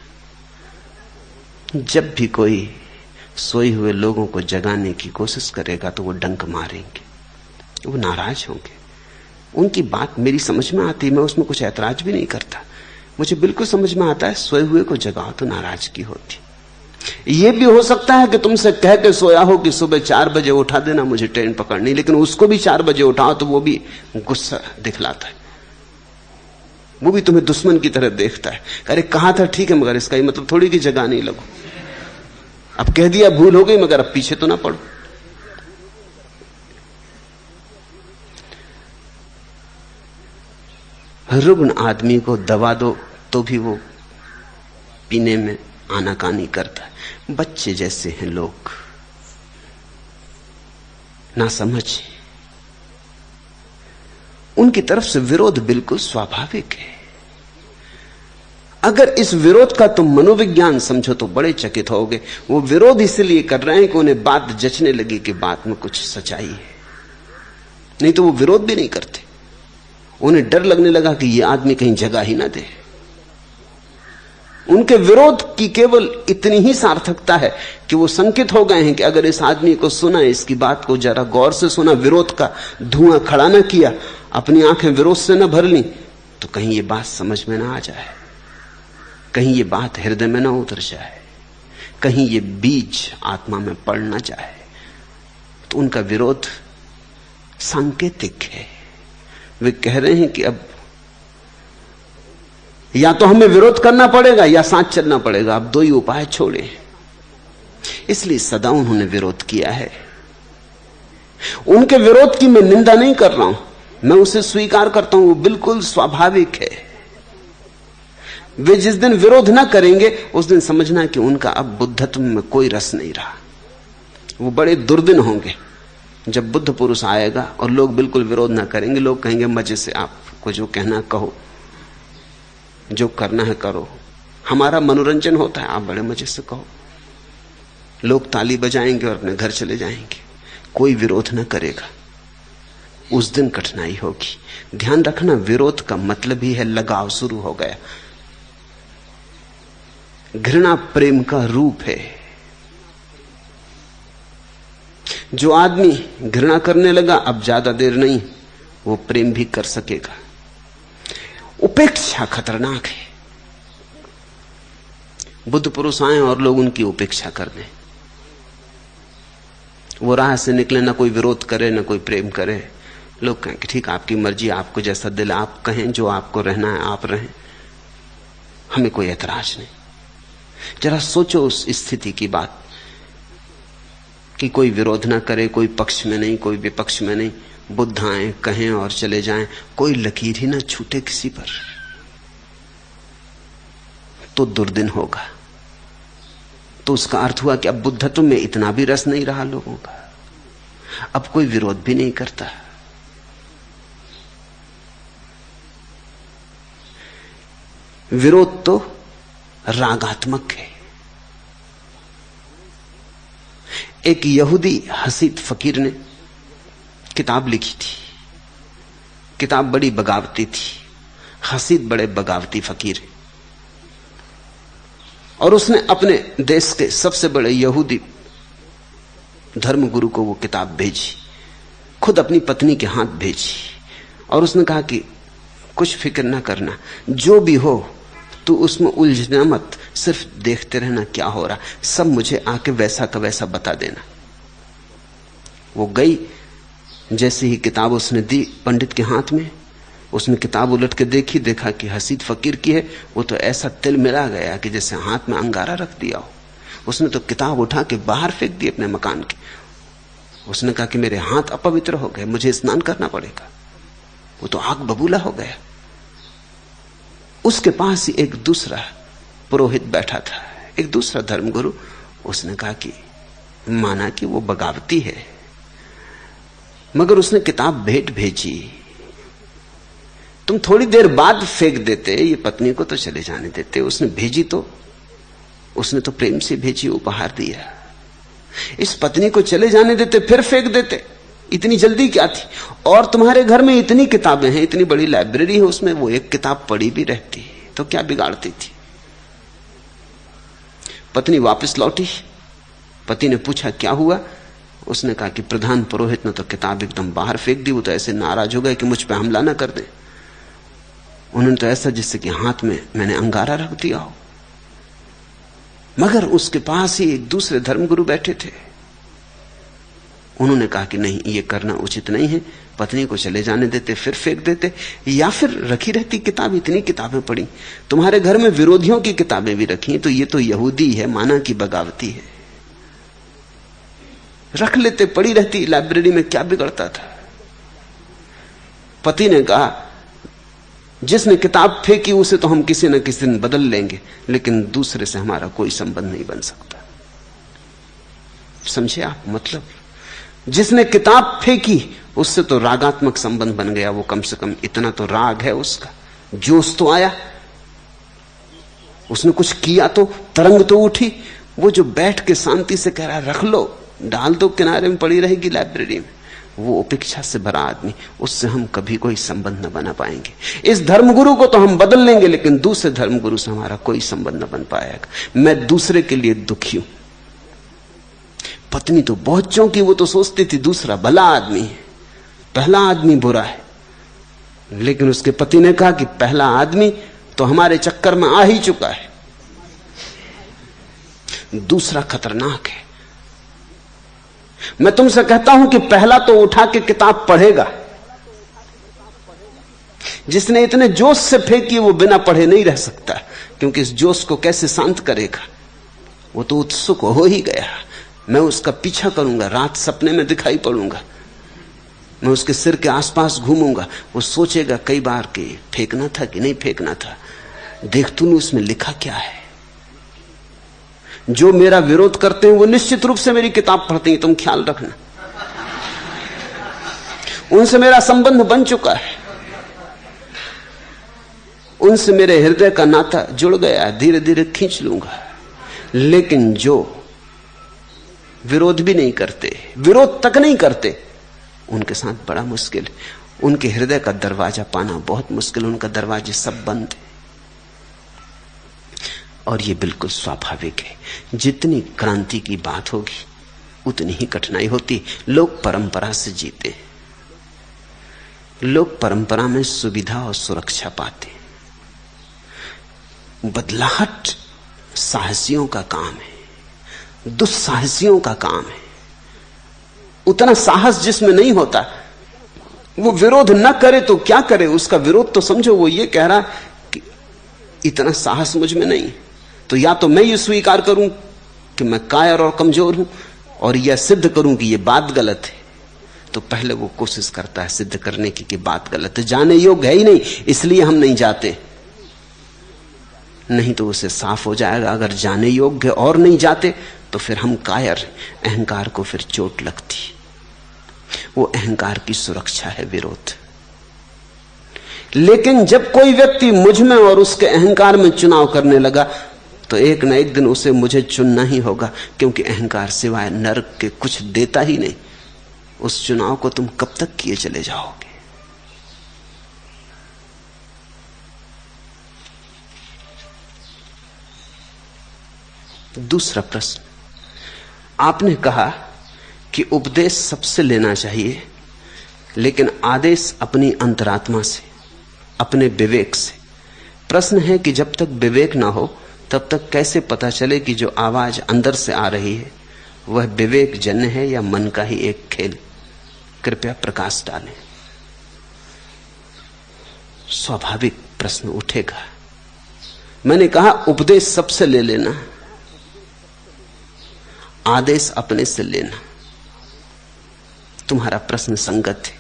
जब भी कोई सोए हुए लोगों को जगाने की कोशिश करेगा तो वो डंक मारेंगे, वो नाराज होंगे। उनकी बात मेरी समझ में आती, मैं उसमें कुछ ऐतराज भी नहीं करता, मुझे बिल्कुल समझ में आता है सोए हुए को जगाओ तो नाराजगी होती। यह भी हो सकता है कि तुमसे कह के सोया हो कि सुबह 4 बजे उठा देना, मुझे ट्रेन पकड़नी, लेकिन उसको भी 4 बजे उठाओ तो वो भी गुस्सा दिखलाता है, वो भी तुम्हें दुश्मन की तरह देखता है। अरे कहा था ठीक है, मगर इसका ही मतलब थोड़ी कि जगा नहीं लगो, अब कह दिया भूल हो गई, मगर अब पीछे तो ना पड़ो। रुग्ण आदमी को दवा दो तो भी वो पीने में आनाकानी करता है। बच्चे जैसे हैं लोग, ना समझ, उनकी तरफ से विरोध बिल्कुल स्वाभाविक है। अगर इस विरोध का तुम मनोविज्ञान समझो तो बड़े चकित होगे। वो विरोध इसलिए कर रहे हैं कि उन्हें बात जचने लगी कि बात में कुछ सच्चाई है, नहीं तो वो विरोध भी नहीं करते। उन्हें डर लगने लगा कि ये आदमी कहीं जगह ही ना दे। उनके विरोध की केवल इतनी ही सार्थकता है कि वो संकित हो गए हैं कि अगर इस आदमी को सुना, इसकी बात को जरा गौर से सुना, विरोध का धुआं खड़ा न किया, अपनी आंखें विरोध से न भर ली, तो कहीं ये बात समझ में ना आ जाए, कहीं ये बात हृदय में ना उतर जाए, कहीं ये बीज आत्मा में पड़ ना जाए, तो उनका विरोध सांकेतिक है। वे कह रहे हैं कि अब या तो हमें विरोध करना पड़ेगा या साथ चलना पड़ेगा, अब दो ही उपाय छोड़े। इसलिए सदा उन्होंने विरोध किया है। उनके विरोध की मैं निंदा नहीं कर रहा हूं, मैं उसे स्वीकार करता हूं, वो बिल्कुल स्वाभाविक है। वे जिस दिन विरोध ना करेंगे उस दिन समझना कि उनका अब बुद्धत्व में कोई रस नहीं रहा। वो बड़े दुर्दिन होंगे जब बुद्ध पुरुष आएगा और लोग बिल्कुल विरोध ना करेंगे। लोग कहेंगे मजे से आपको जो कहना कहो, जो करना है करो, हमारा मनोरंजन होता है, आप बड़े मजे से कहो। लोग ताली बजाएंगे और अपने घर चले जाएंगे, कोई विरोध ना करेगा। उस दिन कठिनाई होगी। ध्यान रखना, विरोध का मतलब ही है लगाव शुरू हो गया। घृणा प्रेम का रूप है। जो आदमी घृणा करने लगा अब ज्यादा देर नहीं वो प्रेम भी कर सकेगा। उपेक्षा खतरनाक है। बुद्ध पुरुष आए और लोग उनकी उपेक्षा कर दें, वो राह से निकले, ना कोई विरोध करे ना कोई प्रेम करे। लोग कहें कि ठीक, आपकी मर्जी, आपको जैसा दिल आप कहें, जो आपको रहना है आप रहें, हमें कोई ऐतराज नहीं। जरा सोचो उस स्थिति की बात कि कोई विरोध ना करे, कोई पक्ष में नहीं कोई विपक्ष में नहीं, बुद्ध आए कहें और चले जाएं, कोई लकीर ही ना छूटे किसी पर, तो दुर्दिन होगा। तो उसका अर्थ हुआ कि अब बुद्धत्व में इतना भी रस नहीं रहा लोगों का, अब कोई विरोध भी नहीं करता। विरोध तो रागात्मक है। एक यहूदी हसीद फकीर ने किताब लिखी थी। किताब बड़ी बगावती थी। हसीद बड़े बगावती फकीर है, और उसने अपने देश के सबसे बड़े यहूदी धर्मगुरु को वो किताब भेजी, खुद अपनी पत्नी के हाथ भेजी, और उसने कहा कि कुछ फिक्र ना करना, जो भी हो तू उसमें उलझना मत, सिर्फ देखते रहना क्या हो रहा, सब मुझे आके वैसा का वैसा बता देना। वो गई, जैसे ही किताब उसने दी पंडित के हाथ में, उसने किताब उलट के देखी, देखा कि हसीद फकीर की है। वो तो ऐसा तिल मिला गया कि जैसे हाथ में अंगारा रख दिया हो। उसने तो किताब उठा के बाहर फेंक दी अपने मकान के। उसने कहा कि मेरे हाथ अपवित्र हो गए, मुझे स्नान करना पड़ेगा। वो तो आग बबूला हो गया। उसके पास ही एक दूसरा पुरोहित बैठा था, एक दूसरा धर्मगुरु। उसने कहा कि माना कि वो बगावती है, मगर उसने किताब भेंट भेजी, तुम थोड़ी देर बाद फेंक देते, ये पत्नी को तो चले जाने देते। उसने भेजी तो उसने तो प्रेम से भेजी, उपहार दिया। इस पत्नी को चले जाने देते फिर फेंक देते, इतनी जल्दी क्या थी? और तुम्हारे घर में इतनी किताबें हैं, इतनी बड़ी लाइब्रेरी है, उसमें वो एक किताब पड़ी भी रहती तो क्या बिगाड़ती थी? पत्नी वापस लौटी। पति ने पूछा क्या हुआ? उसने कहा कि प्रधान पुरोहित ने तो किताब एकदम बाहर फेंक दी, वो तो ऐसे नाराज हो गए कि मुझ पे हमला ना कर दे। उन्होंने तो ऐसा जिससे कि हाथ में मैंने अंगारा रख दिया हो। मगर उसके पास ही एक दूसरे धर्मगुरु बैठे थे। उन्होंने कहा कि नहीं, ये करना उचित नहीं है, पत्नी को चले जाने देते फिर फेंक देते, या फिर रखी रहती किताब। इतनी किताबें पड़ी, तुम्हारे घर में विरोधियों की किताबें भी रखी, तो ये तो यहूदी है, माना कि बगावती है, रख लेते, पड़ी रहती लाइब्रेरी में, क्या बिगड़ता था? पति ने कहा जिसने किताब फेंकी उसे तो हम किसी न किसी दिन बदल लेंगे, लेकिन दूसरे से हमारा कोई संबंध नहीं बन सकता। समझे आप मतलब? जिसने किताब फेंकी उससे तो रागात्मक संबंध बन गया। वो कम से कम इतना तो राग है उसका, जोश तो आया, उसने कुछ किया तो तरंग तो उठी। वो जो बैठ के शांति से कह रहा रख लो, डाल दो, किनारे में पड़ी रहेगी लाइब्रेरी में, वो उपेक्षा से भरा आदमी, उससे हम कभी कोई संबंध न बना पाएंगे। इस धर्मगुरु को तो हम बदल लेंगे, लेकिन दूसरे धर्मगुरु से हमारा कोई संबंध न बन पाएगा। मैं दूसरे के लिए दुखी हूं। पत्नी तो बहुत चौंकी, वो तो सोचती थी दूसरा भला आदमी है, पहला आदमी बुरा है। लेकिन उसके पति ने कहा कि पहला आदमी तो हमारे चक्कर में आ ही चुका है, दूसरा खतरनाक है। मैं तुमसे कहता हूं कि पहला तो उठा के किताब पढ़ेगा। जिसने इतने जोश से फेंकी वो बिना पढ़े नहीं रह सकता, क्योंकि इस जोश को कैसे शांत करेगा। वो तो उत्सुक हो ही गया। मैं उसका पीछा करूंगा, रात सपने में दिखाई पड़ूंगा, मैं उसके सिर के आसपास घूमूंगा। वो सोचेगा कई बार कि फेंकना था कि नहीं फेंकना था, देख तूने उसमें लिखा क्या है। जो मेरा विरोध करते हैं वो निश्चित रूप से मेरी किताब पढ़ते हैं, तुम ख्याल रखना। उनसे मेरा संबंध बन चुका है, उनसे मेरे हृदय का नाता जुड़ गया, धीरे धीरे खींच लूंगा। लेकिन जो विरोध भी नहीं करते, विरोध तक नहीं करते, उनके साथ बड़ा मुश्किल है। उनके हृदय का दरवाजा पाना बहुत मुश्किल, उनका दरवाजे सब बंद है। और ये बिल्कुल स्वाभाविक है। जितनी क्रांति की बात होगी उतनी ही कठिनाई होती। लोग परंपरा से जीते, लोग परंपरा में सुविधा और सुरक्षा पाते। बदलाहट साहसियों का काम है, दुस्साहसियों का काम है। उतना साहस जिसमें नहीं होता, वो विरोध न करे तो क्या करे। उसका विरोध तो समझो वो ये कह रहा कि इतना साहस मुझ में नहीं, तो या तो मैं ये स्वीकार करूं कि मैं कायर और कमजोर हूं, और यह सिद्ध करूं कि यह बात गलत है। तो पहले वो कोशिश करता है सिद्ध करने की कि बात गलत है। जाने योग्य है ही नहीं, इसलिए हम नहीं जाते। नहीं तो उसे साफ हो जाएगा, अगर जाने योग्य और नहीं जाते तो फिर हम कायर। अहंकार को फिर चोट लगती। वो अहंकार की सुरक्षा है विरोध। लेकिन जब कोई व्यक्ति मुझ में और उसके अहंकार में चुनाव करने लगा, तो एक न एक दिन उसे मुझे चुनना ही होगा, क्योंकि अहंकार सिवाय नरक के कुछ देता ही नहीं। उस चुनाव को तुम कब तक किए चले जाओगे? दूसरा प्रश्न, आपने कहा कि उपदेश सबसे लेना चाहिए, लेकिन आदेश अपनी अंतरात्मा से, अपने विवेक से। प्रश्न है कि जब तक विवेक ना हो तब तक कैसे पता चले कि जो आवाज अंदर से आ रही है वह विवेक जन्य है या मन का ही एक खेल? कृपया प्रकाश डालें। स्वाभाविक प्रश्न उठेगा। मैंने कहा उपदेश सबसे ले लेना, आदेश अपने से लेना। तुम्हारा प्रश्न संगत है।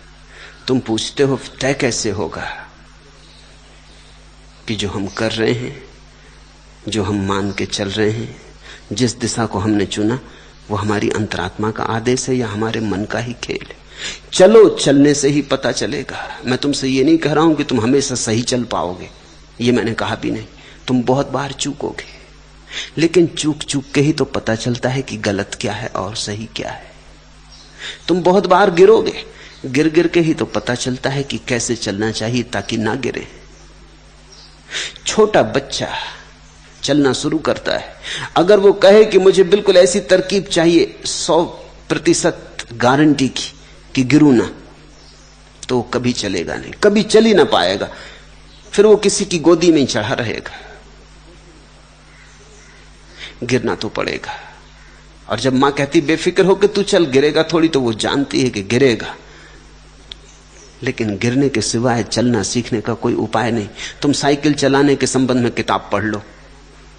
तुम पूछते हो तय कैसे होगा कि जो हम कर रहे हैं, जो हम मान के चल रहे हैं, जिस दिशा को हमने चुना, वो हमारी अंतरात्मा का आदेश है या हमारे मन का ही खेल है? चलो, चलने से ही पता चलेगा। मैं तुमसे ये नहीं कह रहा हूं कि तुम हमेशा सही चल पाओगे, ये मैंने कहा भी नहीं। तुम बहुत बार चूकोगे, लेकिन चूक चूक के ही तो पता चलता है कि गलत क्या है और सही क्या है। तुम बहुत बार गिरोगे, गिर गिर के ही तो पता चलता है कि कैसे चलना चाहिए ताकि ना गिरे। छोटा बच्चा चलना शुरू करता है, अगर वो कहे कि मुझे बिल्कुल ऐसी तरकीब चाहिए 100% गारंटी की कि गिरूं ना, तो कभी चलेगा नहीं, कभी चल ही ना पाएगा। फिर वो किसी की गोदी में ही चढ़ा रहेगा। गिरना तो पड़ेगा। और जब मां कहती बेफिक्र होकर तू चल, गिरेगा थोड़ी, तो वो जानती है कि गिरेगा, लेकिन गिरने के सिवाय चलना सीखने का कोई उपाय नहीं। तुम साइकिल चलाने के संबंध में किताब पढ़ लो,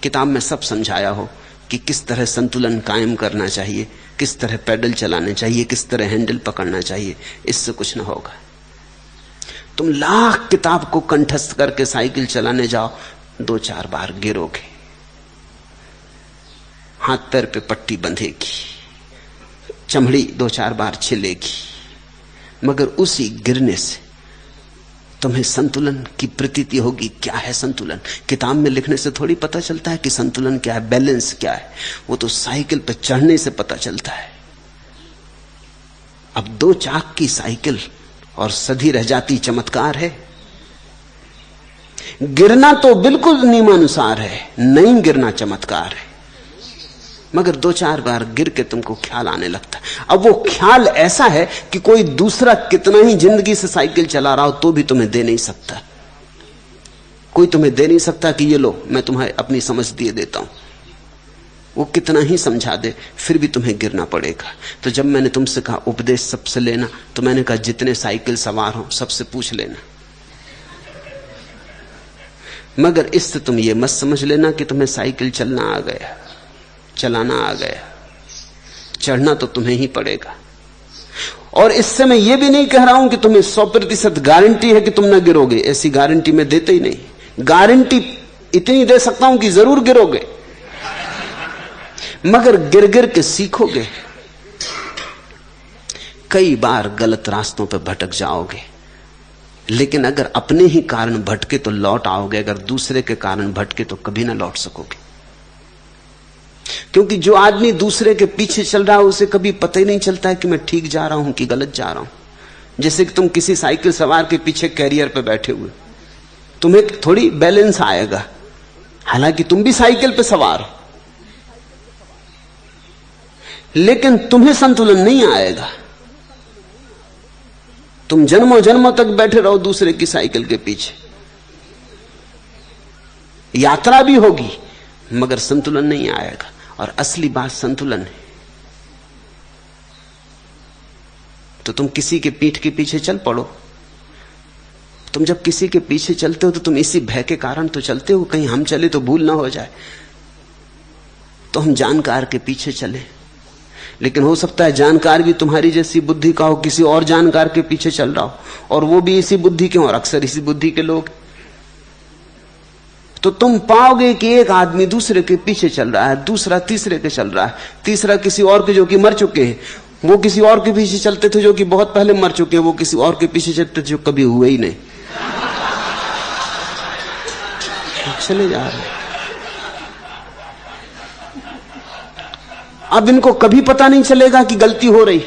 किताब में सब समझाया हो कि किस तरह संतुलन कायम करना चाहिए, किस तरह पैडल चलाने चाहिए, किस तरह हैंडल पकड़ना चाहिए। इससे कुछ ना होगा। तुम लाख किताब को कंठस्थ करके साइकिल चलाने जाओ, 2-4 बार गिरोगे, हाथ पैर पे पट्टी बंधेगी, चमड़ी 2-4 बार छिलेगी, मगर उसी गिरने से तुम्हें संतुलन की प्रतीति होगी। क्या है संतुलन? किताब में लिखने से थोड़ी पता चलता है कि संतुलन क्या है, बैलेंस क्या है। वो तो साइकिल पर चढ़ने से पता चलता है। अब 2 चाक की साइकिल और सधी रह जाती चमत्कार है। गिरना तो बिल्कुल नियमानुसार है, नहीं गिरना चमत्कार है। मगर 2-4 बार गिर के तुमको ख्याल आने लगता है। अब वो ख्याल ऐसा है कि कोई दूसरा कितना ही जिंदगी से साइकिल चला रहा हो तो भी तुम्हें दे नहीं सकता। कोई तुम्हें दे नहीं सकता कि ये लो मैं तुम्हें अपनी समझ दिए देता हूं। वो कितना ही समझा दे फिर भी तुम्हें गिरना पड़ेगा। तो जब मैंने तुमसे कहा उपदेश सबसे लेना, तो मैंने कहा जितने साइकिल सवार हो सबसे पूछ लेना, मगर इससे तुम ये मत समझ लेना कि तुम्हें साइकिल चलना आ गया, चलाना आ गया। चढ़ना तो तुम्हें ही पड़ेगा। और इससे मैं ये भी नहीं कह रहा हूं कि तुम्हें 100% गारंटी है कि तुम ना गिरोगे। ऐसी गारंटी मैं देते ही नहीं। गारंटी इतनी दे सकता हूं कि जरूर गिरोगे, मगर गिर गिर के सीखोगे। कई बार गलत रास्तों पर भटक जाओगे, लेकिन अगर अपने ही कारण भटके तो लौट आओगे। अगर दूसरे के कारण भटके तो कभी ना लौट सकोगे। क्योंकि जो आदमी दूसरे के पीछे चल रहा है उसे कभी पता ही नहीं चलता है कि मैं ठीक जा रहा हूं कि गलत जा रहा हूं। जैसे कि तुम किसी साइकिल सवार के पीछे कैरियर पे बैठे हुए, तुम्हें थोड़ी बैलेंस आएगा, हालांकि तुम भी साइकिल पे सवार हो, लेकिन तुम्हें संतुलन नहीं आएगा। तुम जन्मों जन्मों तक बैठे रहो दूसरे की साइकिल के पीछे। यात्रा भी होगी मगर संतुलन नहीं आएगा। और असली बात संतुलन है। तो तुम किसी के पीठ के पीछे चल पड़ो। तुम जब किसी के पीछे चलते हो तो तुम इसी भय के कारण तो चलते हो, कहीं हम चले तो भूल ना हो जाए। तो हम जानकार के पीछे चले, लेकिन हो सकता है जानकार भी तुम्हारी जैसी बुद्धि का हो, किसी और जानकार के पीछे चल रहा हो, और वो भी इसी बुद्धि के हो, और अक्सर इसी बुद्धि के लोग। तो तुम पाओगे कि एक आदमी दूसरे के पीछे चल रहा है, दूसरा तीसरे के चल रहा है, तीसरा किसी और के जो कि मर चुके हैं। वो किसी और के पीछे चलते थे जो कि बहुत पहले मर चुके हैं, वो किसी और के पीछे चलते थे जो कभी हुए ही नहीं, चले जा रहे। अब इनको कभी पता नहीं चलेगा कि गलती हो रही,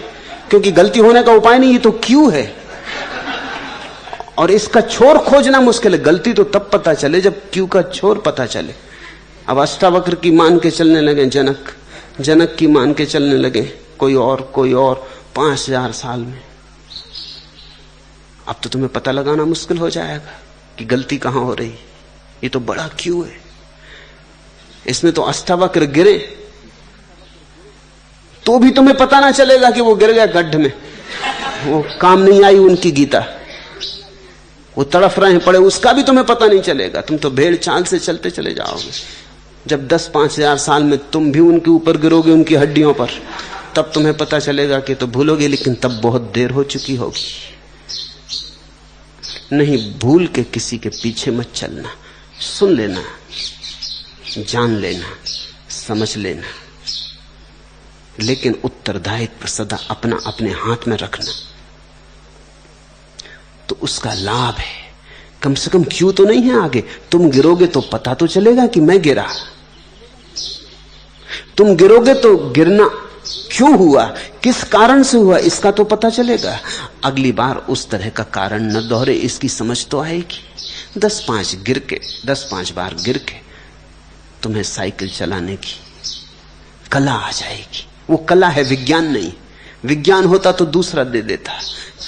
क्योंकि गलती होने का उपाय नहीं, ये तो क्यों है और इसका छोर खोजना मुश्किल है। गलती तो तब पता चले जब क्यों का छोर पता चले। अब अष्टावक्र की मान के चलने लगे जनक, जनक की मान के चलने लगे कोई और 5000 साल में। अब तो तुम्हें पता लगाना मुश्किल हो जाएगा कि गलती कहां हो रही। ये तो बड़ा क्यों है। इसमें तो अष्टावक्र गिरे तो भी तुम्हें पता ना चलेगा कि वो गिर गया गड्ढ में, वो काम नहीं आई उनकी गीता, वो तड़फ रहे हैं पड़े, उसका भी तुम्हें पता नहीं चलेगा। तुम तो भेड़ चाल से चलते चले जाओगे। जब 10-5000 साल में तुम भी उनके ऊपर गिरोगे, उनकी हड्डियों पर, तब तुम्हें पता चलेगा कि तो भूलोगे, लेकिन तब बहुत देर हो चुकी होगी। नहीं, भूल के किसी के पीछे मत चलना। सुन लेना, जान लेना, समझ लेना, लेकिन उत्तरदायित्व सदा अपना अपने हाथ में रखना। तो उसका लाभ है। कम से कम क्यों तो नहीं है आगे। तुम गिरोगे तो पता तो चलेगा कि मैं गिरा। तुम गिरोगे तो गिरना क्यों हुआ, किस कारण से हुआ, इसका तो पता चलेगा। अगली बार उस तरह का कारण न दोहरे, इसकी समझ तो आएगी। 10-5 बार गिर के तुम्हें साइकिल चलाने की कला आ जाएगी। वो कला है, विज्ञान नहीं। विज्ञान होता तो दूसरा दे देता,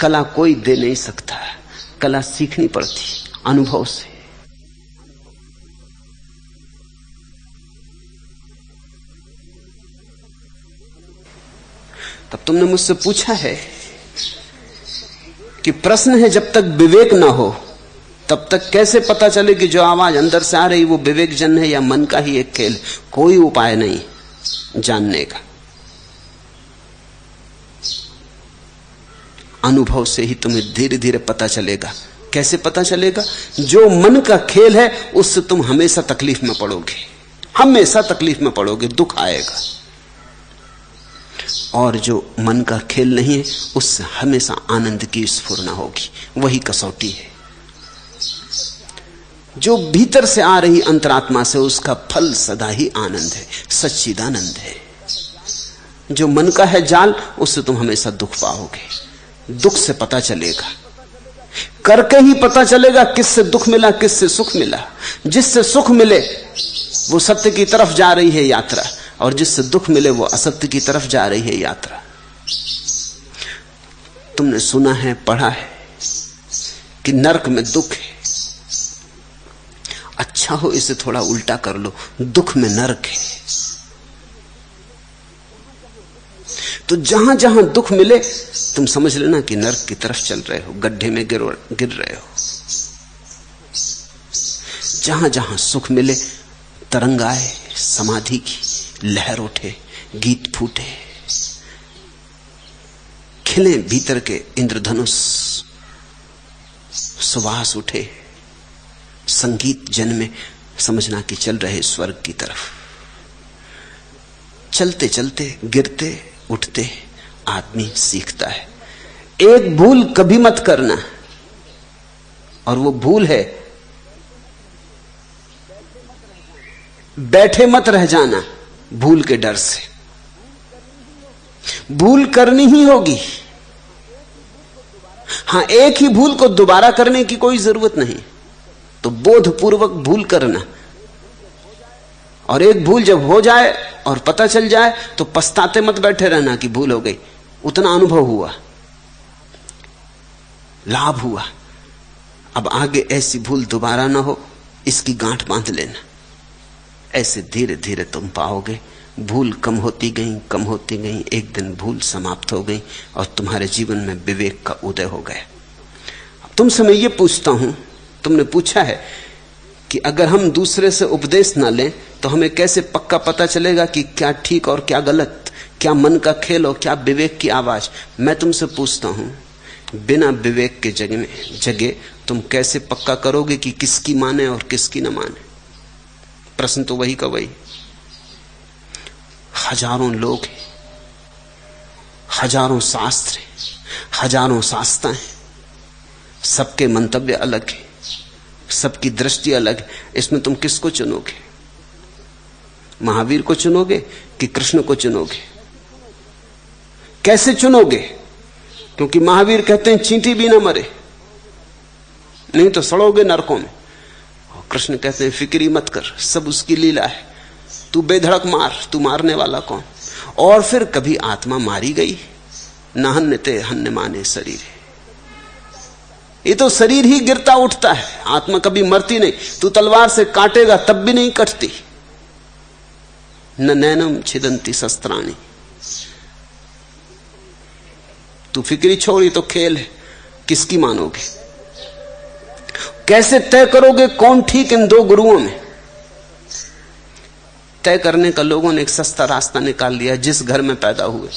कला कोई दे नहीं सकता। कला सीखनी पड़ती अनुभव से। तब तुमने मुझसे पूछा है कि प्रश्न है, जब तक विवेक ना हो तब तक कैसे पता चले कि जो आवाज अंदर से आ रही वो विवेक जन है या मन का ही एक खेल। कोई उपाय नहीं जानने का, अनुभव से ही तुम्हें धीरे धीरे पता चलेगा। कैसे पता चलेगा? जो मन का खेल है उससे तुम हमेशा तकलीफ में पड़ोगे, हमेशा तकलीफ में पड़ोगे, दुख आएगा। और जो मन का खेल नहीं है उससे हमेशा आनंद की स्फुरना होगी। वही कसौटी है। जो भीतर से आ रही अंतरात्मा से, उसका फल सदा ही आनंद है, सच्चिदानंद है। जो मन का है जाल, उससे तुम हमेशा दुख पाओगे। दुख से पता चलेगा, करके ही पता चलेगा किससे दुख मिला, किससे सुख मिला। जिससे सुख मिले वो सत्य की तरफ जा रही है यात्रा, और जिससे दुख मिले वो असत्य की तरफ जा रही है यात्रा। तुमने सुना है, पढ़ा है कि नरक में दुख है। अच्छा हो इसे थोड़ा उल्टा कर लो, दुख में नरक है। तो जहां जहां दुख मिले तुम समझ लेना कि नरक की तरफ चल रहे हो, गड्ढे में गिर रहे हो। जहां जहां सुख मिले तरंग आए, समाधि की लहर उठे, गीत फूटे, खिले भीतर के इंद्रधनुष, सुवास उठे, संगीत जन्मे, समझना कि चल रहे स्वर्ग की तरफ। चलते चलते, गिरते उठते आदमी सीखता है। एक भूल कभी मत करना, और वो भूल है बैठे मत रह जाना भूल के डर से। भूल करनी ही होगी। हां, एक ही भूल को दोबारा करने की कोई जरूरत नहीं, तो बोधपूर्वक भूल करना। और एक भूल जब हो जाए और पता चल जाए तो पछताते मत बैठे रहना कि भूल हो गई। उतना अनुभव हुआ, लाभ हुआ, अब आगे ऐसी भूल दोबारा ना हो, इसकी गांठ बांध लेना। ऐसे धीरे धीरे तुम पाओगे भूल कम होती गई, कम होती गई, एक दिन भूल समाप्त हो गई और तुम्हारे जीवन में विवेक का उदय हो गया। तुमसे मैं ये पूछता हूं, तुमने पूछा है कि अगर हम दूसरे से उपदेश ना लें तो हमें कैसे पक्का पता चलेगा कि क्या ठीक और क्या गलत, क्या मन का खेल और क्या विवेक की आवाज। मैं तुमसे पूछता हूं, बिना विवेक के जगह तुम कैसे पक्का करोगे कि किसकी माने और किसकी न माने? प्रश्न तो वही का वही। हजारों लोग हैं, हजारों शास्त्र हैं, हजारों शास्त्राएं, सबके मंतव्य अलग है, सबकी दृष्टि अलग है। इसमें तुम किसको चुनोगे? महावीर को चुनोगे कि कृष्ण को चुनोगे? कैसे चुनोगे? क्योंकि महावीर कहते हैं चींटी भी ना मरे, नहीं तो सड़ोगे नरकों में। और कृष्ण कहते हैं फिक्री मत कर, सब उसकी लीला है, तू बेधड़क मार, तू मारने वाला कौन? और फिर कभी आत्मा मारी गई, न हन्यते हन्य माने शरीर। ये तो शरीर ही गिरता उठता है, आत्मा कभी मरती नहीं। तू तलवार से काटेगा तब भी नहीं कटती। न नैनम छिदंती शस्त्राणी। तू फिक्री छोड़ी तो खेल है, किसकी मानोगे? कैसे तय करोगे कौन ठीक इन दो गुरुओं में? तय करने का लोगों ने एक सस्ता रास्ता निकाल लिया, जिस घर में पैदा हुए।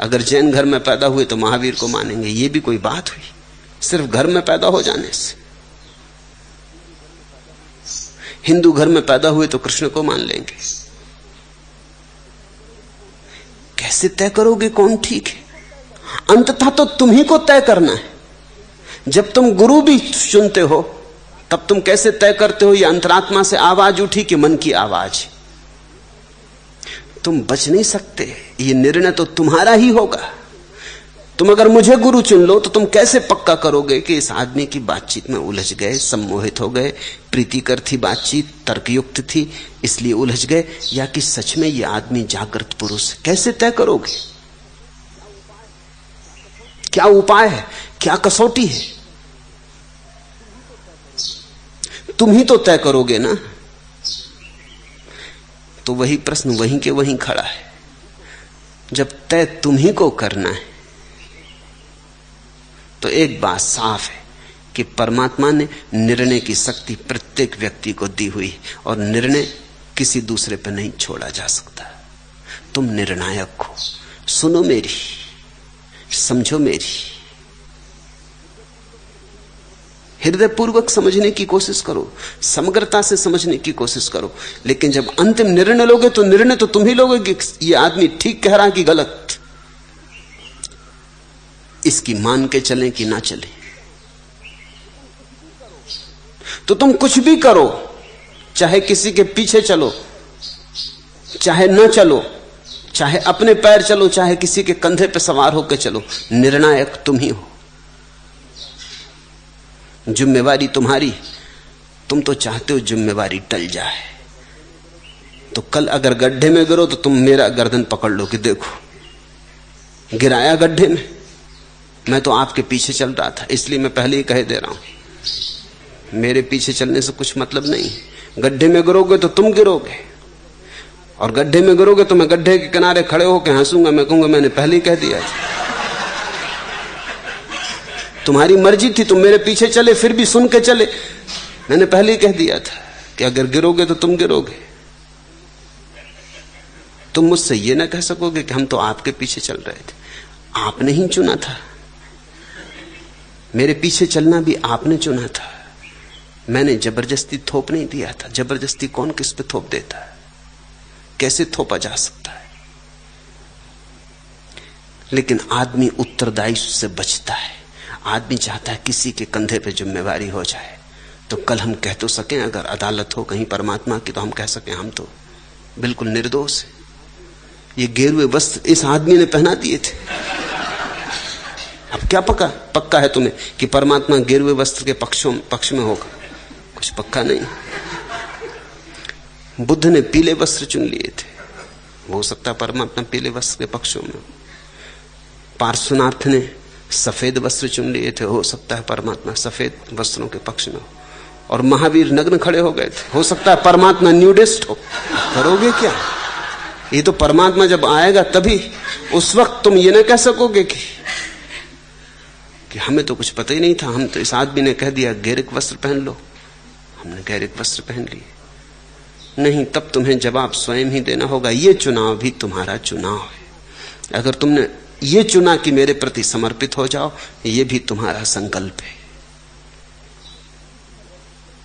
अगर जैन घर में पैदा हुए तो महावीर को मानेंगे, ये भी कोई बात हुई? सिर्फ घर में पैदा हो जाने से। हिंदू घर में पैदा हुए तो कृष्ण को मान लेंगे। कैसे तय करोगे कौन ठीक है? अंततः तो तुम ही को तय करना है। जब तुम गुरु भी चुनते हो तब तुम कैसे तय करते हो ये अंतरात्मा से आवाज उठी कि मन की आवाज? तुम बच नहीं सकते, ये निर्णय तो तुम्हारा ही होगा। तुम अगर मुझे गुरु चुन लो तो तुम कैसे पक्का करोगे कि इस आदमी की बातचीत में उलझ गए, सम्मोहित हो गए, प्रीतिकर थी बातचीत, तर्कयुक्त थी इसलिए उलझ गए, या कि सच में यह आदमी जागृत पुरुष है? कैसे तय करोगे? क्या उपाय है, क्या कसौटी है? तुम ही तो तय करोगे ना। तो वही प्रश्न वहीं के वहीं खड़ा है। जब तय तुम ही को करना है तो एक बात साफ है कि परमात्मा ने निर्णय की शक्ति प्रत्येक व्यक्ति को दी हुई, और निर्णय किसी दूसरे पर नहीं छोड़ा जा सकता। तुम निर्णायक हो। सुनो मेरी, समझो मेरी, हृदयपूर्वक समझने की कोशिश करो, समग्रता से समझने की कोशिश करो। लेकिन जब अंतिम निर्णय लोगे तो निर्णय तो तुम ही लोगे कि यह आदमी ठीक कह रहा कि गलत, इसकी मान के चलें कि ना चलें। तो तुम कुछ भी करो, चाहे किसी के पीछे चलो, चाहे न चलो, चाहे अपने पैर चलो, चाहे किसी के कंधे पे सवार होकर चलो, निर्णायक तुम ही हो। जिम्मेवारी तुम्हारी। तुम तो चाहते हो जिम्मेवारी टल जाए, तो कल अगर गड्ढे में गिरो तो तुम मेरा गर्दन पकड़ लो कि देखो गिराया गड्ढे में, मैं तो आपके पीछे चल रहा था, इसलिए मैं पहले ही कह दे रहा हूं मेरे पीछे चलने से कुछ मतलब नहीं। गड्ढे में गिरोगे तो तुम गिरोगे, और गड्ढे में गिरोगे तो मैं गड्ढे के किनारे खड़े होकर हंसूंगा, मैं कहूंगा मैंने पहले ही कह दिया था। तुम्हारी मर्जी थी, तुम मेरे पीछे चले, फिर भी सुन के चले, मैंने पहले ही कह दिया था कि अगर गिरोगे तो तुम गिरोगे। तुम मुझसे ये ना कह सकोगे कि हम तो आपके पीछे चल रहे थे, आपने ही चुना था, मेरे पीछे चलना भी आपने चुना था, मैंने जबरदस्ती थोप नहीं दिया था। जबरदस्ती कौन किस पे थोप देता है, कैसे थोपा जा सकता है? लेकिन आदमी उत्तरदायित्व से बचता है, आदमी चाहता है किसी के कंधे पे जिम्मेवारी हो जाए, तो कल हम कह तो सकें, अगर अदालत हो कहीं परमात्मा की, तो हम कह सकें हम तो बिल्कुल निर्दोष है, ये गेरुए वस्त्र इस आदमी ने पहना दिए थे। अब क्या पक्का है तुम्हें कि परमात्मा गेरुए वस्त्र के पक्ष में होगा? कुछ पक्का नहीं। बुद्ध ने पीले वस्त्र चुन लिए थे, हो सकता है परमात्मा पीले वस्त्र के पक्षों में। पार्श्वनाथ ने सफेद वस्त्र चुन लिए थे, हो सकता है परमात्मा सफेद वस्त्रों के पक्ष में हो। और महावीर नग्न खड़े हो गए थे, हो सकता है परमात्मा न्यूडिस्ट हो। करोगे क्या? ये तो परमात्मा जब आएगा तभी, उस वक्त तुम ये ना कह सकोगे कि हमें तो कुछ पता ही नहीं था, हम तो इस आदमी ने कह दिया गैरिक वस्त्र पहन लो, हमने गैरिक वस्त्र पहन लिए। नहीं, तब तुम्हें जवाब स्वयं ही देना होगा। ये चुनाव भी तुम्हारा चुनाव है। अगर तुमने ये चुना कि मेरे प्रति समर्पित हो जाओ, ये भी तुम्हारा संकल्प है,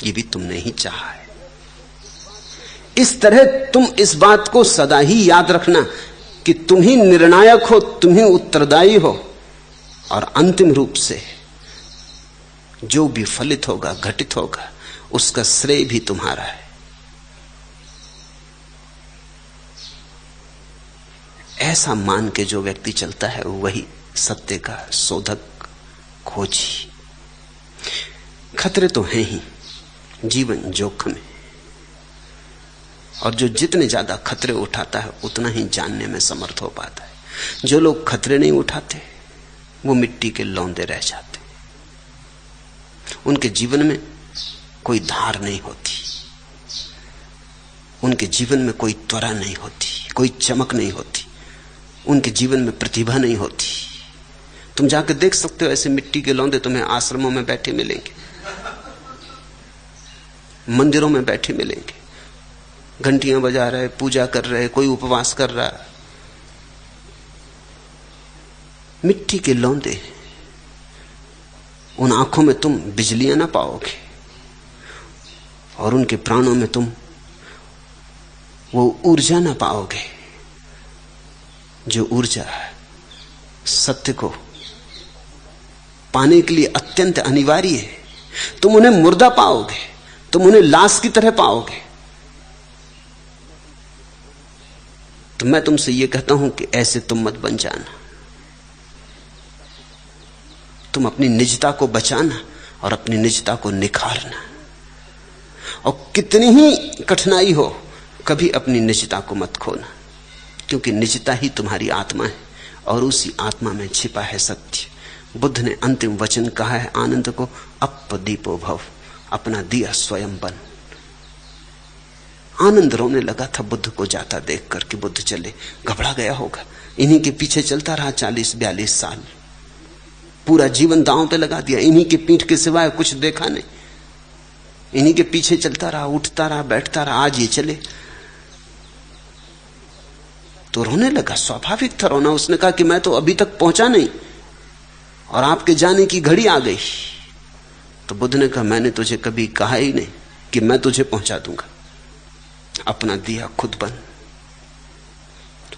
ये भी तुमने ही चाहा है। इस तरह तुम इस बात को सदा ही याद रखना कि तुम ही निर्णायक हो, तुम ही उत्तरदायी हो, और अंतिम रूप से जो भी फलित होगा, घटित होगा, उसका श्रेय भी तुम्हारा है। ऐसा मान के जो व्यक्ति चलता है वही सत्य का शोधक, खोजी। खतरे तो हैं ही, जीवन जोखिम है, और जो जितने ज्यादा खतरे उठाता है उतना ही जानने में समर्थ हो पाता है। जो लोग खतरे नहीं उठाते वो मिट्टी के लौंदे रह जाते, उनके जीवन में कोई धार नहीं होती, उनके जीवन में कोई त्वरा नहीं होती, कोई चमक नहीं होती, उनके जीवन में प्रतिभा नहीं होती। तुम जाकर देख सकते हो, ऐसे मिट्टी के लौंदे तुम्हें आश्रमों में बैठे मिलेंगे, मंदिरों में बैठे मिलेंगे, घंटियां बजा रहे, पूजा कर रहे, कोई उपवास कर रहा है। मिट्टी के लौंदे, उन आंखों में तुम बिजलियां ना पाओगे, और उनके प्राणों में तुम वो ऊर्जा ना पाओगे जो ऊर्जा सत्य को पाने के लिए अत्यंत अनिवार्य है। तुम उन्हें मुर्दा पाओगे, तुम उन्हें लाश की तरह पाओगे। तो मैं तुमसे यह कहता हूं कि ऐसे तुम मत बन जाना। तुम अपनी निजता को बचाना और अपनी निजता को निखारना, और कितनी ही कठिनाई हो कभी अपनी निजता को मत खोना, क्योंकि निजता ही तुम्हारी आत्मा है, और उसी आत्मा में छिपा है सत्य। बुद्ध ने अंतिम वचन कहा है आनंद को, अपदीपो भव, अपना दिया स्वयं बन। आनंद रोने लगा था बुद्ध को जाता देखकर कि बुद्ध चले, घबरा गया होगा। इन्हीं के पीछे चलता रहा 40-42 साल, पूरा जीवन दांव पे लगा दिया, इन्हीं के पीठ के सिवाय कुछ देखा नहीं, इन्हीं के पीछे चलता रहा, उठता रहा, बैठता रहा, आज ये चले तो रोने लगा। स्वाभाविक था रोना। उसने कहा कि मैं तो अभी तक पहुंचा नहीं और आपके जाने की घड़ी आ गई। तो बुद्ध ने कहा मैंने तुझे कभी कहा ही नहीं कि मैं तुझे पहुंचा दूंगा, अपना दिया खुद बन।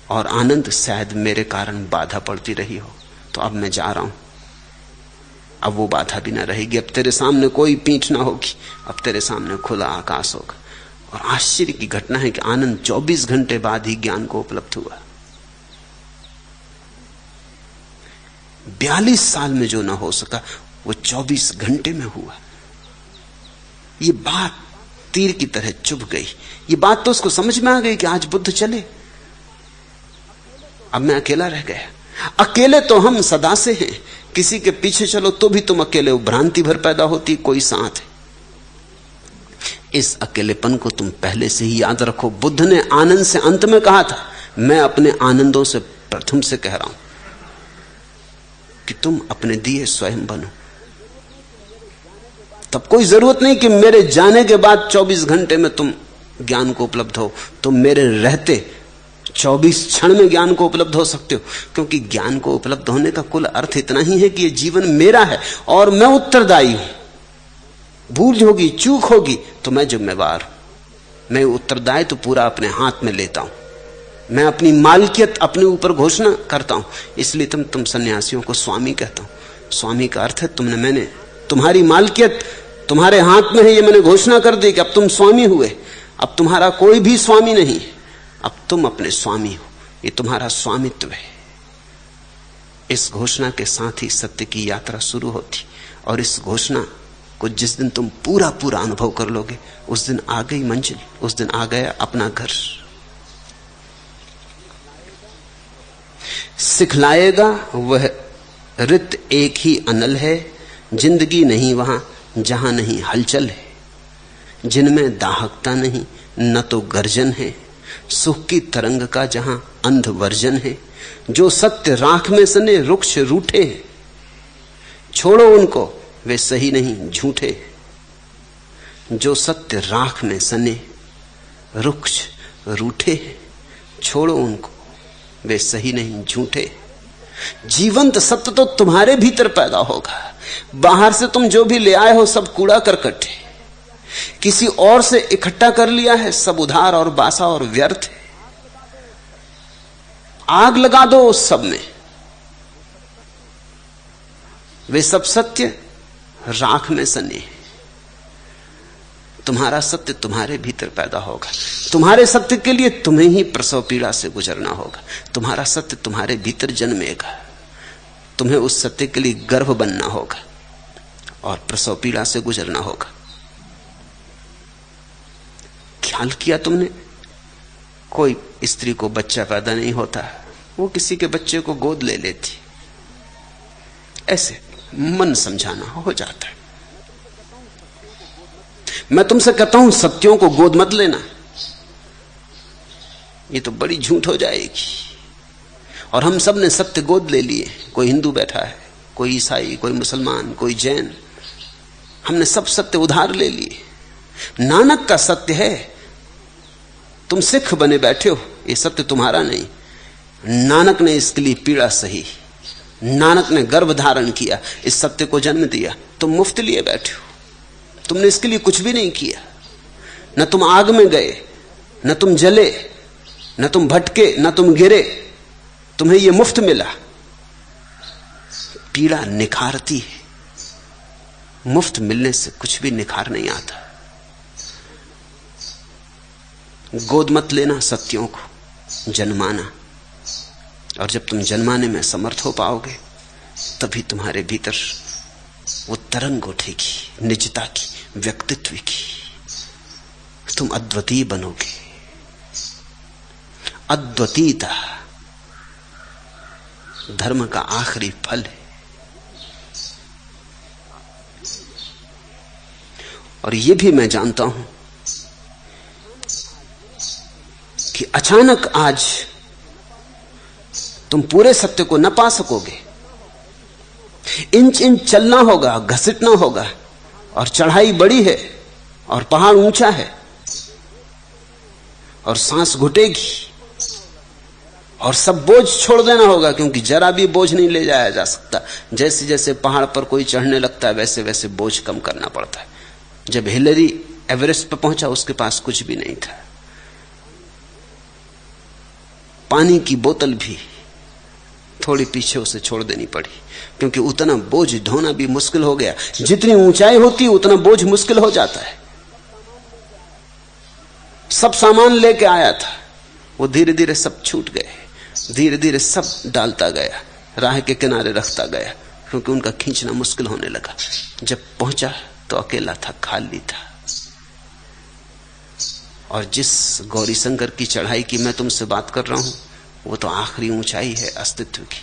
और आनंद शायद मेरे कारण बाधा पड़ती रही हो, तो अब मैं जा रहा हूं, अब वो बाधा भी ना रहेगी, अब तेरे सामने कोई पीठ ना होगी, अब तेरे सामने खुला आकाश होगा। और आश्चर्य की घटना है कि आनंद 24 घंटे बाद ही ज्ञान को उपलब्ध हुआ। 42 साल में जो ना हो सका वो 24 घंटे में हुआ। ये बात तीर की तरह चुभ गई। ये बात तो उसको समझ में आ गई कि आज बुद्ध चले, अब मैं अकेला रह गया। अकेले तो हम सदा से हैं, किसी के पीछे चलो तो भी तुम अकेले हो, भ्रांति भर पैदा होती, कोई साथ है। इस अकेलेपन को तुम पहले से ही याद रखो। बुद्ध ने आनंद से अंत में कहा था, मैं अपने आनंदों से प्रथम से कह रहा हूं कि तुम अपने दिए स्वयं बनो। तब कोई जरूरत नहीं कि मेरे जाने के बाद 24 घंटे में तुम ज्ञान को उपलब्ध हो। तुम मेरे रहते 24 क्षण में ज्ञान को उपलब्ध हो सकते हो, क्योंकि ज्ञान को उपलब्ध होने का कुल अर्थ इतना ही है कि यह जीवन मेरा है और मैं उत्तरदायी हूं। भूल होगी, चूक होगी तो मैं जिम्मेवार हूं। मैं उत्तरदायित्व तो पूरा अपने हाथ में लेता हूं। मैं अपनी मालकियत अपने ऊपर घोषणा करता हूं। इसलिए तुम सन्यासियों को स्वामी कहता हूं। स्वामी का अर्थ है मैंने तुम्हारी मालकियत तुम्हारे हाथ में है, ये मैंने घोषणा कर दी कि अब तुम स्वामी हुए। अब तुम्हारा कोई भी स्वामी नहीं, अब तुम अपने स्वामी हो, ये तुम्हारा स्वामित्व है। इस घोषणा के साथ ही सत्य की यात्रा शुरू होती, और इस घोषणा को जिस दिन तुम पूरा पूरा अनुभव कर लोगे, उस दिन आ गई मंजिल, उस दिन आ गया अपना घर। सिखलाएगा वह रित एक ही अनल है, जिंदगी नहीं वहां जहां नहीं हलचल है। जिनमें दाहकता नहीं न तो गर्जन है, सुख की तरंग का जहां अंध वर्जन है। जो सत्य राख में सने रुक्ष रूठे, छोड़ो उनको वे सही नहीं झूठे। जो सत्य राख में सने रुक्ष रूठे, छोड़ो उनको वे सही नहीं झूठे। जीवंत सत्य तो तुम्हारे भीतर पैदा होगा। बाहर से तुम जो भी ले आए हो सब कूड़ा करकट है, किसी और से इकट्ठा कर लिया है, सब उधार और बासा और व्यर्थ है। आग लगा दो उस सब में, वे सब सत्य राख में सने। तुम्हारा सत्य तुम्हारे भीतर पैदा होगा। तुम्हारे सत्य के लिए तुम्हें ही प्रसव पीड़ा से गुजरना होगा। तुम्हारा सत्य तुम्हारे भीतर जन्मेगा। तुम्हें उस सत्य के लिए गर्भ बनना होगा और प्रसव पीड़ा से गुजरना होगा। ख्याल किया तुमने, कोई स्त्री को बच्चा पैदा नहीं होता, वो किसी के बच्चे को गोद ले लेती, ऐसे मन समझाना हो जाता है। मैं तुमसे कहता हूं सत्यों को गोद मत लेना, ये तो बड़ी झूठ हो जाएगी। और हम सब ने सत्य गोद ले लिए। कोई हिंदू बैठा है, कोई ईसाई, कोई मुसलमान, कोई जैन, हमने सब सत्य उधार ले लिए। नानक का सत्य है, तुम सिख बने बैठे हो, ये सत्य तुम्हारा नहीं। नानक ने इसके लिए पीड़ा सही, नानक ने गर्भ धारण किया, इस सत्य को जन्म दिया। तुम मुफ्त लिए बैठे हो, तुमने इसके लिए कुछ भी नहीं किया। न तुम आग में गए, न तुम जले, न तुम भटके, न तुम गिरे, तुम्हें यह मुफ्त मिला। पीड़ा निखारती है, मुफ्त मिलने से कुछ भी निखार नहीं आता। गोद मत लेना सत्यों को, जन्माना। और जब तुम जन्माने में समर्थ हो पाओगे, तभी तुम्हारे भीतर वो तरंग उठेगी निजता की, व्यक्तित्व की। तुम अद्वितीय बनोगे। अद्वितीयता धर्म का आखिरी फल है। और यह भी मैं जानता हूं कि अचानक आज तुम पूरे सत्य को न पा सकोगे। इंच इंच चलना होगा, घसीटना होगा, और चढ़ाई बड़ी है और पहाड़ ऊंचा है और सांस घुटेगी और सब बोझ छोड़ देना होगा, क्योंकि जरा भी बोझ नहीं ले जाया जा सकता। जैसे जैसे पहाड़ पर कोई चढ़ने लगता है, वैसे वैसे बोझ कम करना पड़ता है। जब हिलरी एवरेस्ट पर पहुंचा, उसके पास कुछ भी नहीं था। पानी की बोतल भी थोड़ी पीछे उसे छोड़ देनी पड़ी, क्योंकि उतना बोझ ढोना भी मुश्किल हो गया। जितनी ऊंचाई होती उतना बोझ मुश्किल हो जाता है। सब सामान लेके आया था, वो धीरे धीरे सब छूट गए, धीरे धीरे सब डालता गया, राह के किनारे रखता गया, क्योंकि उनका खींचना मुश्किल होने लगा। जब पहुंचा तो अकेला था, खाली था। और जिस गौरी शंकर की चढ़ाई की मैं तुमसे बात कर रहा हूं, वो तो आखिरी ऊंचाई है अस्तित्व की।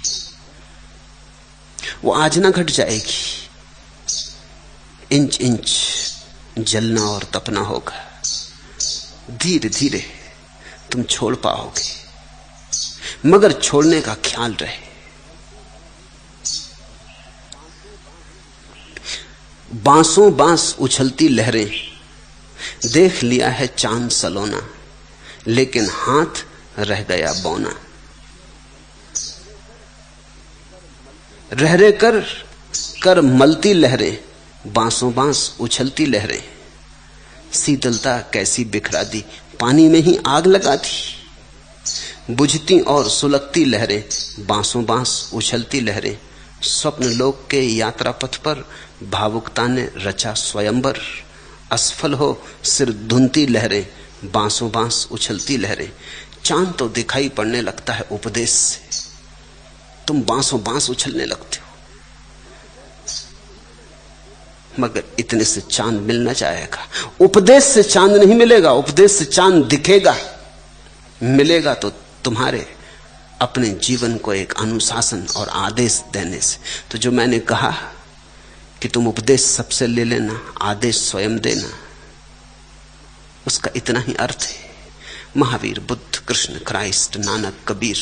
वो आज ना घट जाएगी, इंच इंच जलना और तपना होगा। धीरे धीरे तुम छोड़ पाओगे, मगर छोड़ने का ख्याल रहे। बांसों बांस उछलती लहरें, देख लिया है चांद सलोना, लेकिन हाथ रह गया बौना। रह रह कर मलती लहरें, बांसों बांस उछलती लहरें, शीतलता कैसी बिखरा दी, पानी में ही आग लगा दी। बुझती और सुलगती लहरें, बांसों बांस उछलती लहरें, स्वप्न लोक के यात्रा पथ पर भावुकता ने रचा स्वयंवर। असफल हो सिर धुनती लहरें, बांसों बांस उछलती लहरें। चांद तो दिखाई पड़ने लगता है उपदेश से, तुम बांसों बांस उछलने लगते हो। मगर इतने से चांद मिल न जाएगा। उपदेश से चांद नहीं मिलेगा, उपदेश से चांद दिखेगा। मिलेगा तो तुम्हारे अपने जीवन को एक अनुशासन और आदेश देने से। तो जो मैंने कहा कि तुम उपदेश सबसे ले लेना, आदेश स्वयं देना, उसका इतना ही अर्थ है। महावीर, बुद्ध, कृष्ण, क्राइस्ट, नानक, कबीर,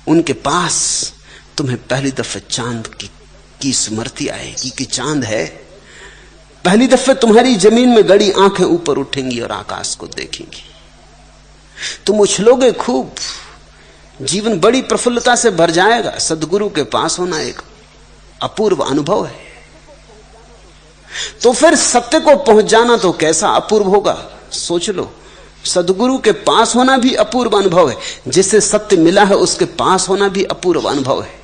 उनके पास तुम्हें पहली दफे चांद की स्मृति आएगी कि चांद है। पहली दफे तुम्हारी जमीन में गड़ी आंखें ऊपर उठेंगी और आकाश को देखेंगी। तुम उछलोगे खूब, जीवन बड़ी प्रफुल्लता से भर जाएगा। सदगुरु के पास होना एक अपूर्व अनुभव है। तो फिर सत्य को पहुंच जाना तो कैसा अपूर्व होगा, सोच लो। सदगुरु के पास होना भी अपूर्व अनुभव है, जिसे सत्य मिला है उसके पास होना भी अपूर्व अनुभव है।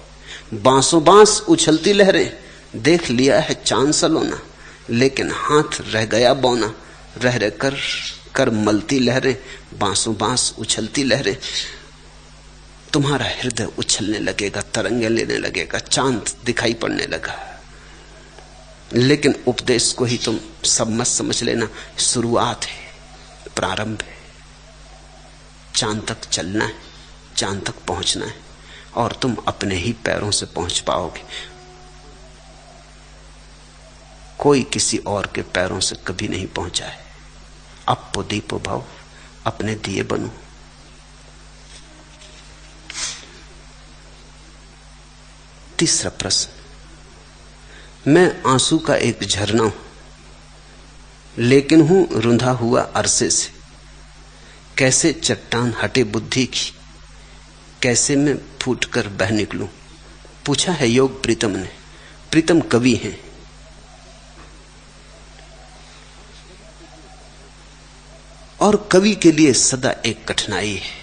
बांसों बांस उछलती लहरें, देख लिया है चांद सलोना, लेकिन हाथ रह गया बौना। रह रह कर मलती लहरें, बांसों बांस उछलती लहरें। तुम्हारा हृदय उछलने लगेगा, तरंगे लेने लगेगा, चांद दिखाई पड़ने लगा। लेकिन उपदेश को ही तुम सब मत समझ लेना, शुरुआत है, प्रारंभ है। चांद तक चलना है, चांद तक पहुंचना है, और तुम अपने ही पैरों से पहुंच पाओगे। कोई किसी और के पैरों से कभी नहीं पहुंचा है। अपो दीपो भव, अपने दिए बनो। तीसरा प्रश्न, मैं आंसू का एक झरना हूं, लेकिन हूं रुंधा हुआ अरसे से। कैसे चट्टान हटे बुद्धि की, कैसे मैं फूटकर बह निकलूं। पूछा है योग प्रीतम ने। प्रीतम कवि हैं। और कवि के लिए सदा एक कठिनाई है,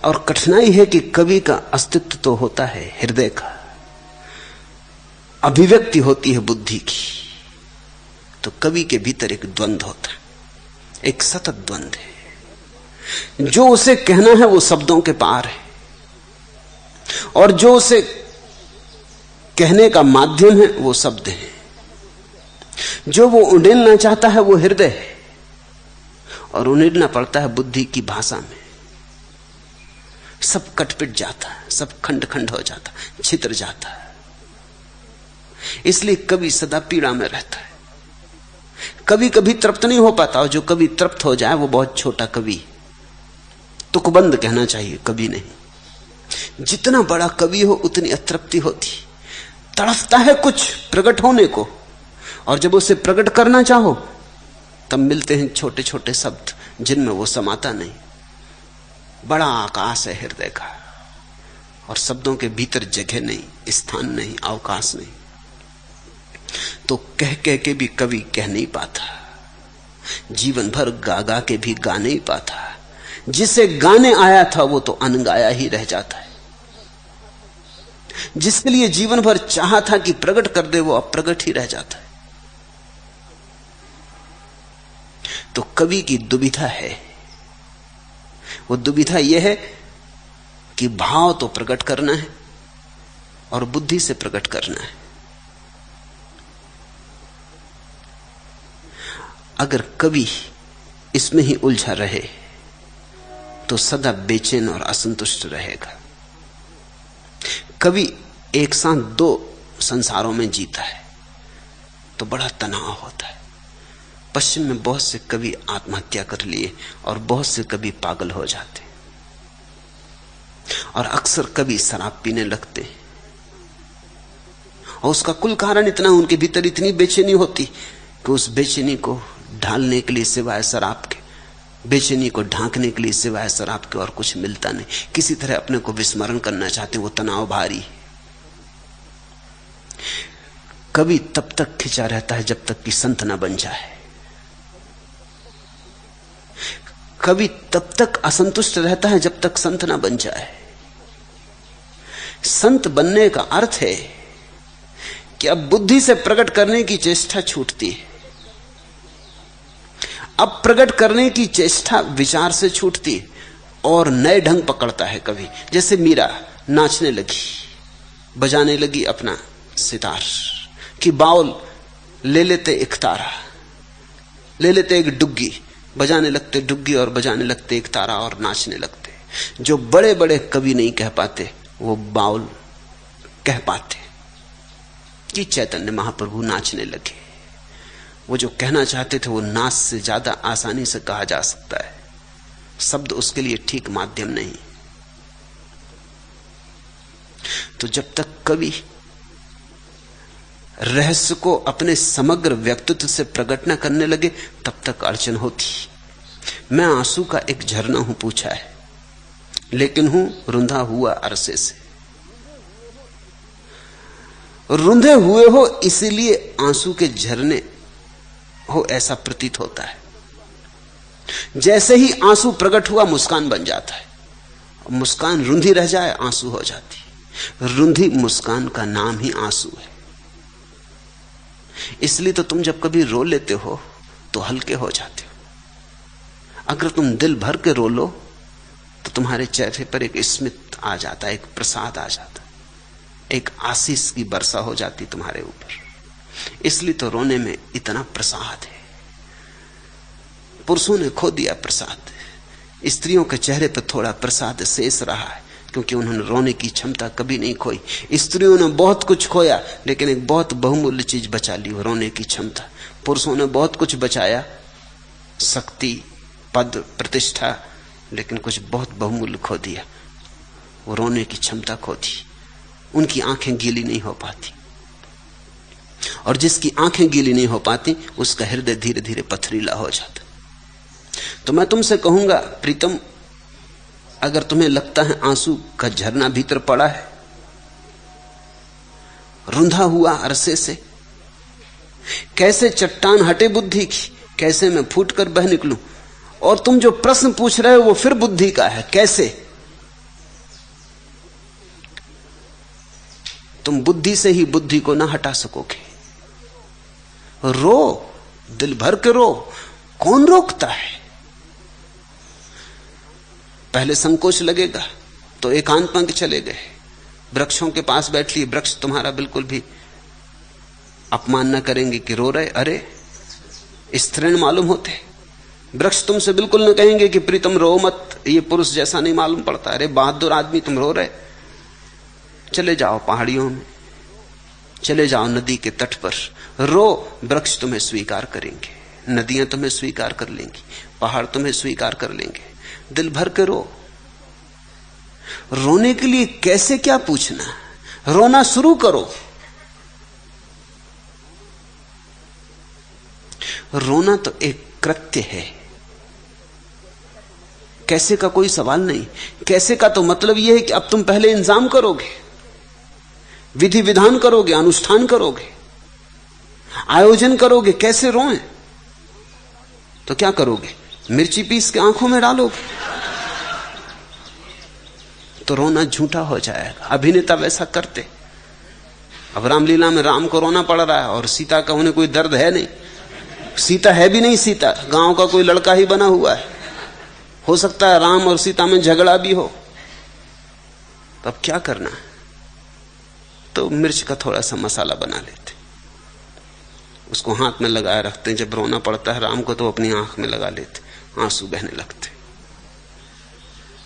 और कठिनाई है कि कवि का अस्तित्व तो होता है हृदय का, अभिव्यक्ति होती है बुद्धि की। तो कवि के भीतर एक द्वंद्व होता है, एक सतत द्वंद्व है। जो उसे कहना है वो शब्दों के पार है, और जो उसे कहने का माध्यम है वो शब्द है। जो वो उड़ेलना चाहता है वो हृदय है, और उड़ेलना पड़ता है बुद्धि की भाषा में। सब कटपिट जाता है, सब खंड खंड हो जाता है, छितर जाता है। इसलिए कवि सदा पीड़ा में रहता है। कभी कभी तृप्त नहीं हो पाता, और जो कभी तृप्त हो जाए वो बहुत छोटा कवि, तुकबंद कहना चाहिए, कवि नहीं। जितना बड़ा कवि हो उतनी अतृप्ति होती। तड़पता है कुछ प्रकट होने को, और जब उसे प्रकट करना चाहो तब मिलते हैं छोटे छोटे शब्द जिनमें वो समाता नहीं। बड़ा आकाश है हृदय का, और शब्दों के भीतर जगह नहीं, स्थान नहीं, अवकाश नहीं। तो कह कह के भी कवि कह नहीं पाता, जीवन भर गा गा के भी गा नहीं पाता। जिसे गाने आया था वो तो अनगाया ही रह जाता है। जिसके लिए जीवन भर चाहा था कि प्रकट कर दे वो अप्रगट ही रह जाता है। तो कवि की दुविधा है। वो दुविधा यह है कि भाव तो प्रकट करना है और बुद्धि से प्रकट करना है। अगर कवि इसमें ही उलझा रहे तो सदा बेचैन और असंतुष्ट रहेगा। कवि एक साथ दो संसारों में जीता है तो बड़ा तनाव होता है। पश्चिम में बहुत से कवि आत्महत्या कर लिए और बहुत से कवि पागल हो जाते, और अक्सर कवि शराब पीने लगते, और उसका कुल कारण इतना, उनके भीतर इतनी बेचैनी होती कि उस बेचैनी को ढालने के लिए सिवाय शराब के, बेचैनी को ढांकने के लिए सिवाय शराब के और कुछ मिलता नहीं। किसी तरह अपने को विस्मरण करना चाहते, वो तनाव भारी। कवि तब तक खिंचा रहता है जब तक कि संत न बन जाए। कवि तब तक असंतुष्ट रहता है जब तक संत न बन जाए। संत बनने का अर्थ है कि अब बुद्धि से प्रकट करने की चेष्टा छूटती है, अब प्रकट करने की चेष्टा विचार से छूटती है और नए ढंग पकड़ता है कवि। जैसे मीरा नाचने लगी, बजाने लगी अपना सितार कि बाउल ले लेते एक तारा, ले लेते एक डुग्गी, बजाने लगते डुग्गी और बजाने लगते एक तारा और नाचने लगते। जो बड़े बड़े कवि नहीं कह पाते वो बाउल कह पाते कि चैतन्य महाप्रभु नाचने लगे। वो जो कहना चाहते थे वो नाच से ज्यादा आसानी से कहा जा सकता है, शब्द उसके लिए ठीक माध्यम नहीं। तो जब तक कवि रहस्य को अपने समग्र व्यक्तित्व से प्रकट न करने लगे तब तक अड़चन होती। मैं आंसू का एक झरना हूं पूछा है, लेकिन हूं रुंधा हुआ अरसे से। रुंधे हुए हो इसीलिए आंसू के झरने हो ऐसा प्रतीत होता है। जैसे ही आंसू प्रकट हुआ मुस्कान बन जाता है, मुस्कान रुंधी रह जाए आंसू हो जाती। रुंधी मुस्कान का नाम ही आंसू है। इसलिए तो तुम जब कभी रो लेते हो तो हल्के हो जाते हो। अगर तुम दिल भर के रो लो तो तुम्हारे चेहरे पर एक स्मित आ जाता है, एक प्रसाद आ जाता है, एक आशीष की वर्षा हो जाती तुम्हारे ऊपर। इसलिए तो रोने में इतना प्रसाद है। पुरुषों ने खो दिया प्रसाद, स्त्रियों के चेहरे पर थोड़ा प्रसाद शेष रहा है क्योंकि उन्होंने रोने की क्षमता कभी नहीं खोई। स्त्रियों ने बहुत कुछ खोया लेकिन एक बहुत बहुमूल्य चीज बचा ली, रोने की क्षमता। पुरुषों ने बहुत कुछ बचाया, शक्ति, पद, प्रतिष्ठा, लेकिन कुछ बहुत बहुमूल्य खो दिया, वो रोने की क्षमता खो दी। उनकी आंखें गीली नहीं हो पाती, और जिसकी आंखें गीली नहीं हो पाती उसका हृदय धीरे धीरे पथरीला हो जाता। तो मैं तुमसे कहूंगा प्रीतम, अगर तुम्हें लगता है आंसू का झरना भीतर पड़ा है रुंधा हुआ अरसे से, कैसे चट्टान हटे बुद्धि की, कैसे मैं फूट कर बह निकलूं, और तुम जो प्रश्न पूछ रहे हो वो फिर बुद्धि का है, कैसे? तुम बुद्धि से ही बुद्धि को ना हटा सकोगे। रो, दिल भर के रो, कौन रोकता है? पहले संकोच लगेगा तो एकांत में चले गए, वृक्षों के पास बैठ लिए, वृक्ष तुम्हारा बिल्कुल भी अपमान न करेंगे कि रो रहे, अरे स्त्रीण मालूम होते। वृक्ष तुमसे बिल्कुल न कहेंगे कि प्रीतम रो मत, ये पुरुष जैसा नहीं मालूम पड़ता, अरे बहादुर आदमी तुम रो रहे। चले जाओ पहाड़ियों में, चले जाओ नदी के तट पर, रो, वृक्ष तुम्हें स्वीकार करेंगे, नदियां तुम्हें स्वीकार कर लेंगी, पहाड़ तुम्हें स्वीकार कर लेंगे। दिल भर के रो। रोने के लिए कैसे क्या पूछना, रोना शुरू करो। रोना तो एक कृत्य है, कैसे का कोई सवाल नहीं। कैसे का तो मतलब यह है कि अब तुम पहले इंतजाम करोगे, विधि विधान करोगे, अनुष्ठान करोगे, आयोजन करोगे। कैसे रोएं? तो क्या करोगे? मिर्ची पीस के आंखों में डालोगे तो रोना झूठा हो जाएगा। अभिनेता वैसा करते। अब रामलीला में राम को रोना पड़ रहा है और सीता का उन्हें कोई दर्द है नहीं, सीता है भी नहीं, सीता गांव का कोई लड़का ही बना हुआ है। हो सकता है राम और सीता में झगड़ा भी हो, तो अब क्या करना है? तो मिर्च का थोड़ा सा मसाला बना लेते, उसको हाथ में लगाए रखते हैं। जब रोना पड़ता है राम को तो अपनी आंख में लगा लेते, आंसू बहने लगते।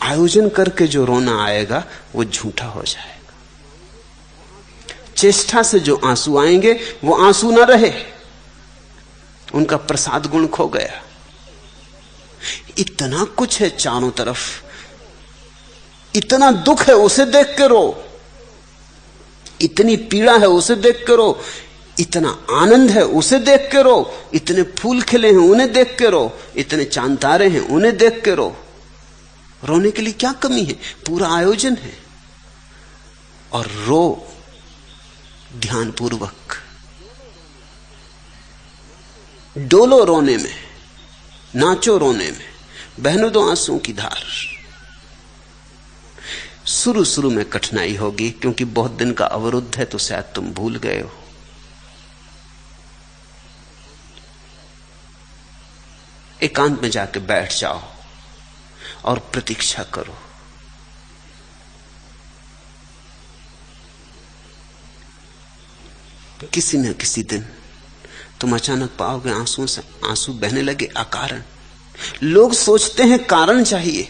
आयोजन करके जो रोना आएगा वो झूठा हो जाएगा। चेष्टा से जो आंसू आएंगे वो आंसू ना रहे, उनका प्रसाद गुण खो गया। इतना कुछ है चारों तरफ, इतना दुख है उसे देख के रो, इतनी पीड़ा है उसे देख के रो, इतना आनंद है उसे देख के रो, इतने फूल खिले हैं उन्हें देख के रो, इतने चांद तारे हैं उन्हें देख के रो। रोने के लिए क्या कमी है? पूरा आयोजन है। और रो ध्यानपूर्वक, डोलो रोने में, नाचो रोने में, बहने दो आंसुओं की धार। शुरू में कठिनाई होगी क्योंकि बहुत दिन का अवरुद्ध है, तो शायद तुम भूल गए हो। एकांत में जाके बैठ जाओ और प्रतीक्षा करो। किसी न किसी दिन तुम अचानक पाओगे आंसुओं से आंसू बहने लगे अकारण। लोग सोचते हैं कारण चाहिए,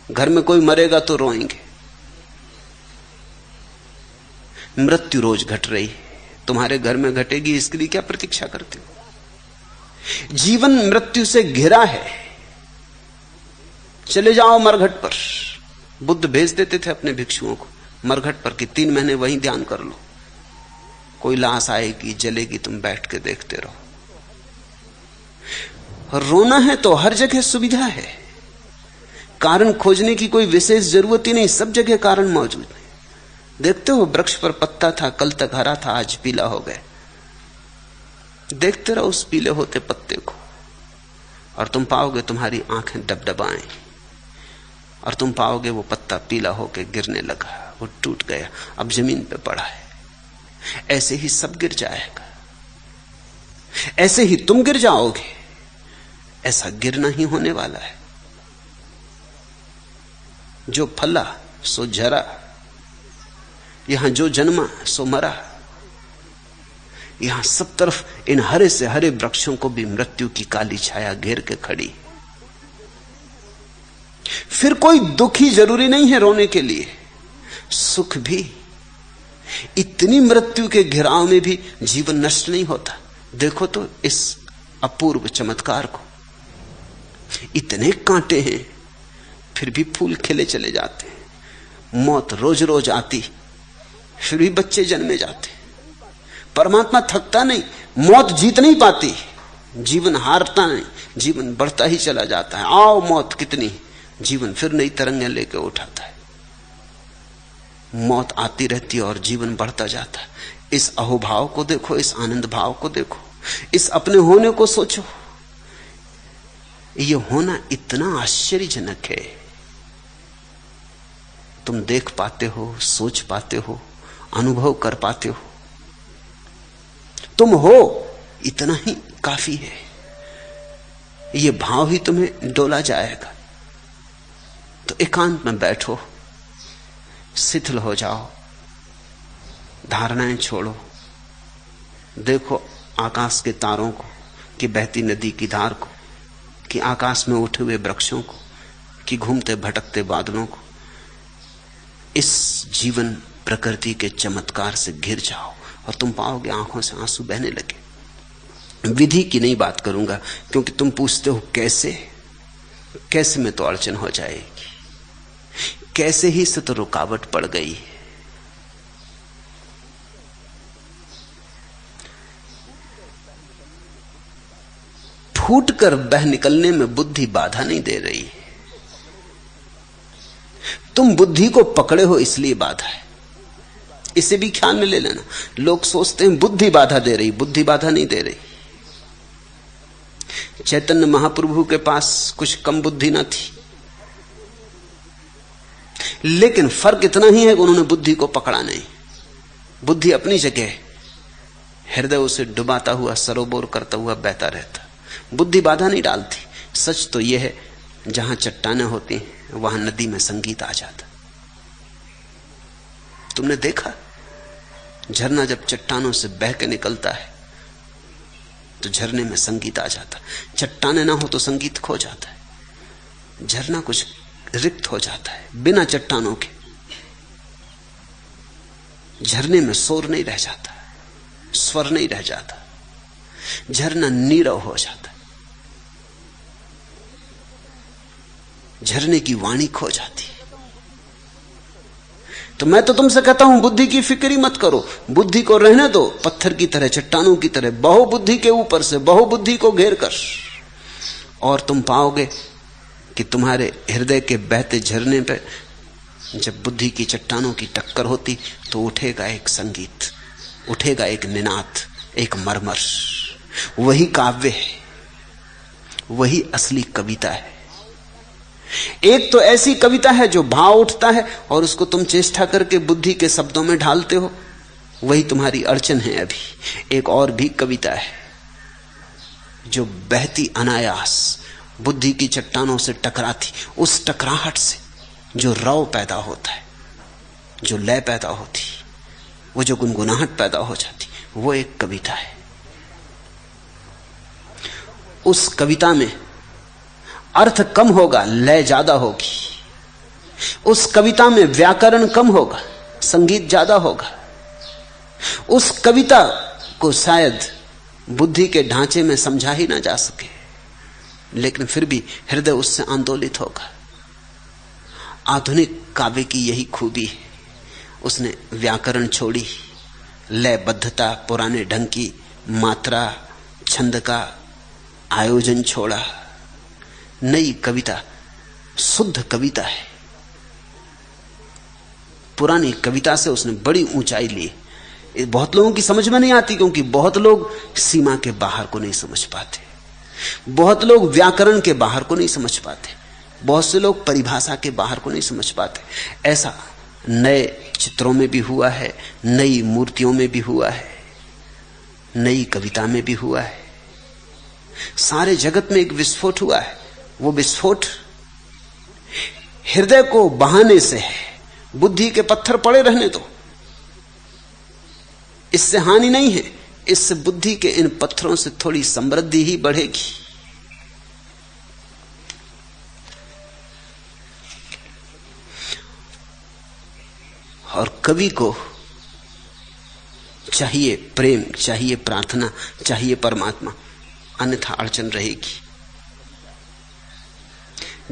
घर में कोई मरेगा तो रोएंगे। मृत्यु रोज घट रही है, तुम्हारे घर में घटेगी, इसके लिए क्या प्रतीक्षा करते हो? जीवन मृत्यु से घिरा है। चले जाओ मरघट पर। बुद्ध भेज देते थे अपने भिक्षुओं को मरघट पर कि 3 महीने वहीं ध्यान कर लो, कोई लाश आएगी जलेगी, तुम बैठ के देखते रहो। रोना है तो हर जगह सुविधा है, कारण खोजने की कोई विशेष जरूरत ही नहीं, सब जगह कारण मौजूद है। देखते हो वृक्ष पर पत्ता था, कल तक हरा था, आज पीला हो गया। देखते रहो उस पीले होते पत्ते को और तुम पाओगे तुम्हारी आंखें डबडबाएं, और तुम पाओगे वो पत्ता पीला होकर गिरने लगा, वो टूट गया, अब जमीन पे पड़ा है। ऐसे ही सब गिर जाएगा, ऐसे ही तुम गिर जाओगे। ऐसा गिरना ही होने वाला है। जो फला सो झरा, यहां जो जन्मा सो मरा। यहां सब तरफ इन हरे से हरे वृक्षों को भी मृत्यु की काली छाया घेर के खड़ी। फिर कोई दुख ही जरूरी नहीं है रोने के लिए, सुख भी। इतनी मृत्यु के घिराव में भी जीवन नष्ट नहीं होता। देखो तो इस अपूर्व चमत्कार को। इतने कांटे हैं फिर भी फूल खिले चले जाते हैं। मौत रोज रोज आती फिर भी बच्चे जन्मे जाते। परमात्मा थकता नहीं, मौत जीत नहीं पाती, जीवन हारता नहीं, जीवन बढ़ता ही चला जाता है। आओ मौत कितनी, जीवन फिर नई तरंगें लेके उठाता है। मौत आती रहती है और जीवन बढ़ता जाता है। इस अहोभाव को देखो, इस आनंद भाव को देखो, इस अपने होने को सोचो। ये होना इतना आश्चर्यजनक है। तुम देख पाते हो, सोच पाते हो, अनुभव कर पाते हो। तुम हो, इतना ही काफी है। ये भाव ही तुम्हें डोला जाएगा। तो एकांत में बैठो, शिथिल हो जाओ, धारणाएं छोड़ो, देखो आकाश के तारों को, कि बहती नदी की धार को, कि आकाश में उठे हुए वृक्षों को, कि घूमते भटकते बादलों को। इस जीवन प्रकृति के चमत्कार से घिर जाओ और तुम पाओगे आंखों से आंसू बहने लगे। विधि की नहीं बात करूंगा क्योंकि तुम पूछते हो कैसे, कैसे में तो अड़चन हो जाएगी, कैसे ही से तो रुकावट पड़ गई। फूट कर बह निकलने में बुद्धि बाधा नहीं दे रही। तुम बुद्धि को पकड़े हो इसलिए बाधा है, इसे भी ख्याल में ले लेना। लोग सोचते हैं बुद्धि बाधा दे रही, बुद्धि बाधा नहीं दे रही। चैतन्य महाप्रभु के पास कुछ कम बुद्धि ना थी, लेकिन फर्क इतना ही है कि उन्होंने बुद्धि को पकड़ा नहीं। बुद्धि अपनी जगह, हृदय उसे डुबाता हुआ, सरोबोर करता हुआ बहता रहता। बुद्धि बाधा नहीं डालती। सच तो यह है, जहां चट्टानें होती हैं वहां नदी में संगीत आ जाता। तुमने देखा झरना जब चट्टानों से बह के निकलता है तो झरने में संगीत आ जाता। चट्टाने ना हो तो संगीत खो जाता है। झरना कुछ रिक्त हो जाता है। बिना चट्टानों के झरने में शोर नहीं रह जाता, स्वर नहीं रह जाता, झरना नीरव हो जाता है, झरने की वाणी खो जाती है। तो मैं तो तुमसे कहता हूं बुद्धि की फिक्र ही मत करो, बुद्धि को रहने दो पत्थर की तरह, चट्टानों की तरह, बहुबुद्धि के ऊपर से बहुबुद्धि को घेर कर, और तुम पाओगे कि तुम्हारे हृदय के बहते झरने पे जब बुद्धि की चट्टानों की टक्कर होती तो उठेगा एक संगीत, उठेगा एक निनाद, एक मरमर। वही काव्य है, वही असली कविता है। एक तो ऐसी कविता है जो भाव उठता है और उसको तुम चेष्टा करके बुद्धि के शब्दों में ढालते हो, वही तुम्हारी अड़चन है अभी। एक और भी कविता है जो बहती अनायास बुद्धि की चट्टानों से टकराती, उस टकराहट से जो रव पैदा होता है, जो लय पैदा होती, वो जो गुनगुनाहट पैदा हो जाती, वो एक कविता है। उस कविता में अर्थ कम होगा, लय ज्यादा होगी। उस कविता में व्याकरण कम होगा, संगीत ज्यादा होगा। उस कविता को शायद बुद्धि के ढांचे में समझा ही ना जा सके, लेकिन फिर भी हृदय उससे आंदोलित होगा। आधुनिक काव्य की यही खूबी है, उसने व्याकरण छोड़ी, लयबद्धता, पुराने ढंग की मात्रा, छंद का आयोजन छोड़ा। नई कविता शुद्ध कविता है। पुरानी कविता से उसने बड़ी ऊंचाई ली। बहुत लोगों की समझ में नहीं आती, क्योंकि बहुत लोग सीमा के बाहर को नहीं समझ पाते, बहुत लोग व्याकरण के बाहर को नहीं समझ पाते, बहुत से लोग परिभाषा के बाहर को नहीं समझ पाते। ऐसा नए चित्रों में भी हुआ है, नई मूर्तियों में भी हुआ है, नई कविता में भी हुआ है। सारे जगत में एक विस्फोट हुआ है। वो विस्फोट हृदय को बहाने से है। बुद्धि के पत्थर पड़े रहने दो, इससे हानि नहीं है, इससे बुद्धि के इन पत्थरों से थोड़ी समृद्धि ही बढ़ेगी। और कवि को चाहिए प्रेम, चाहिए प्रार्थना, चाहिए परमात्मा, अन्यथा अड़चन रहेगी।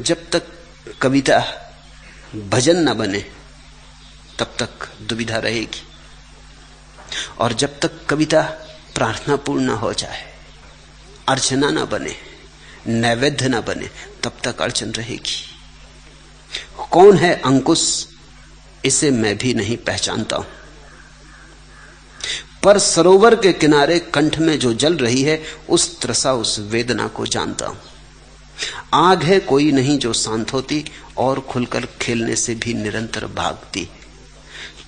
जब तक कविता भजन न बने तब तक दुविधा रहेगी, और जब तक कविता प्रार्थनापूर्ण न हो जाए, अर्चना न बने, नैवेद्य न बने, तब तक अड़चन रहेगी। कौन है अंकुश, इसे मैं भी नहीं पहचानता हूं, पर सरोवर के किनारे कंठ में जो जल रही है उस त्रसा, उस वेदना को जानता हूं। आग है कोई नहीं जो शांत होती, और खुलकर खेलने से भी निरंतर भागती।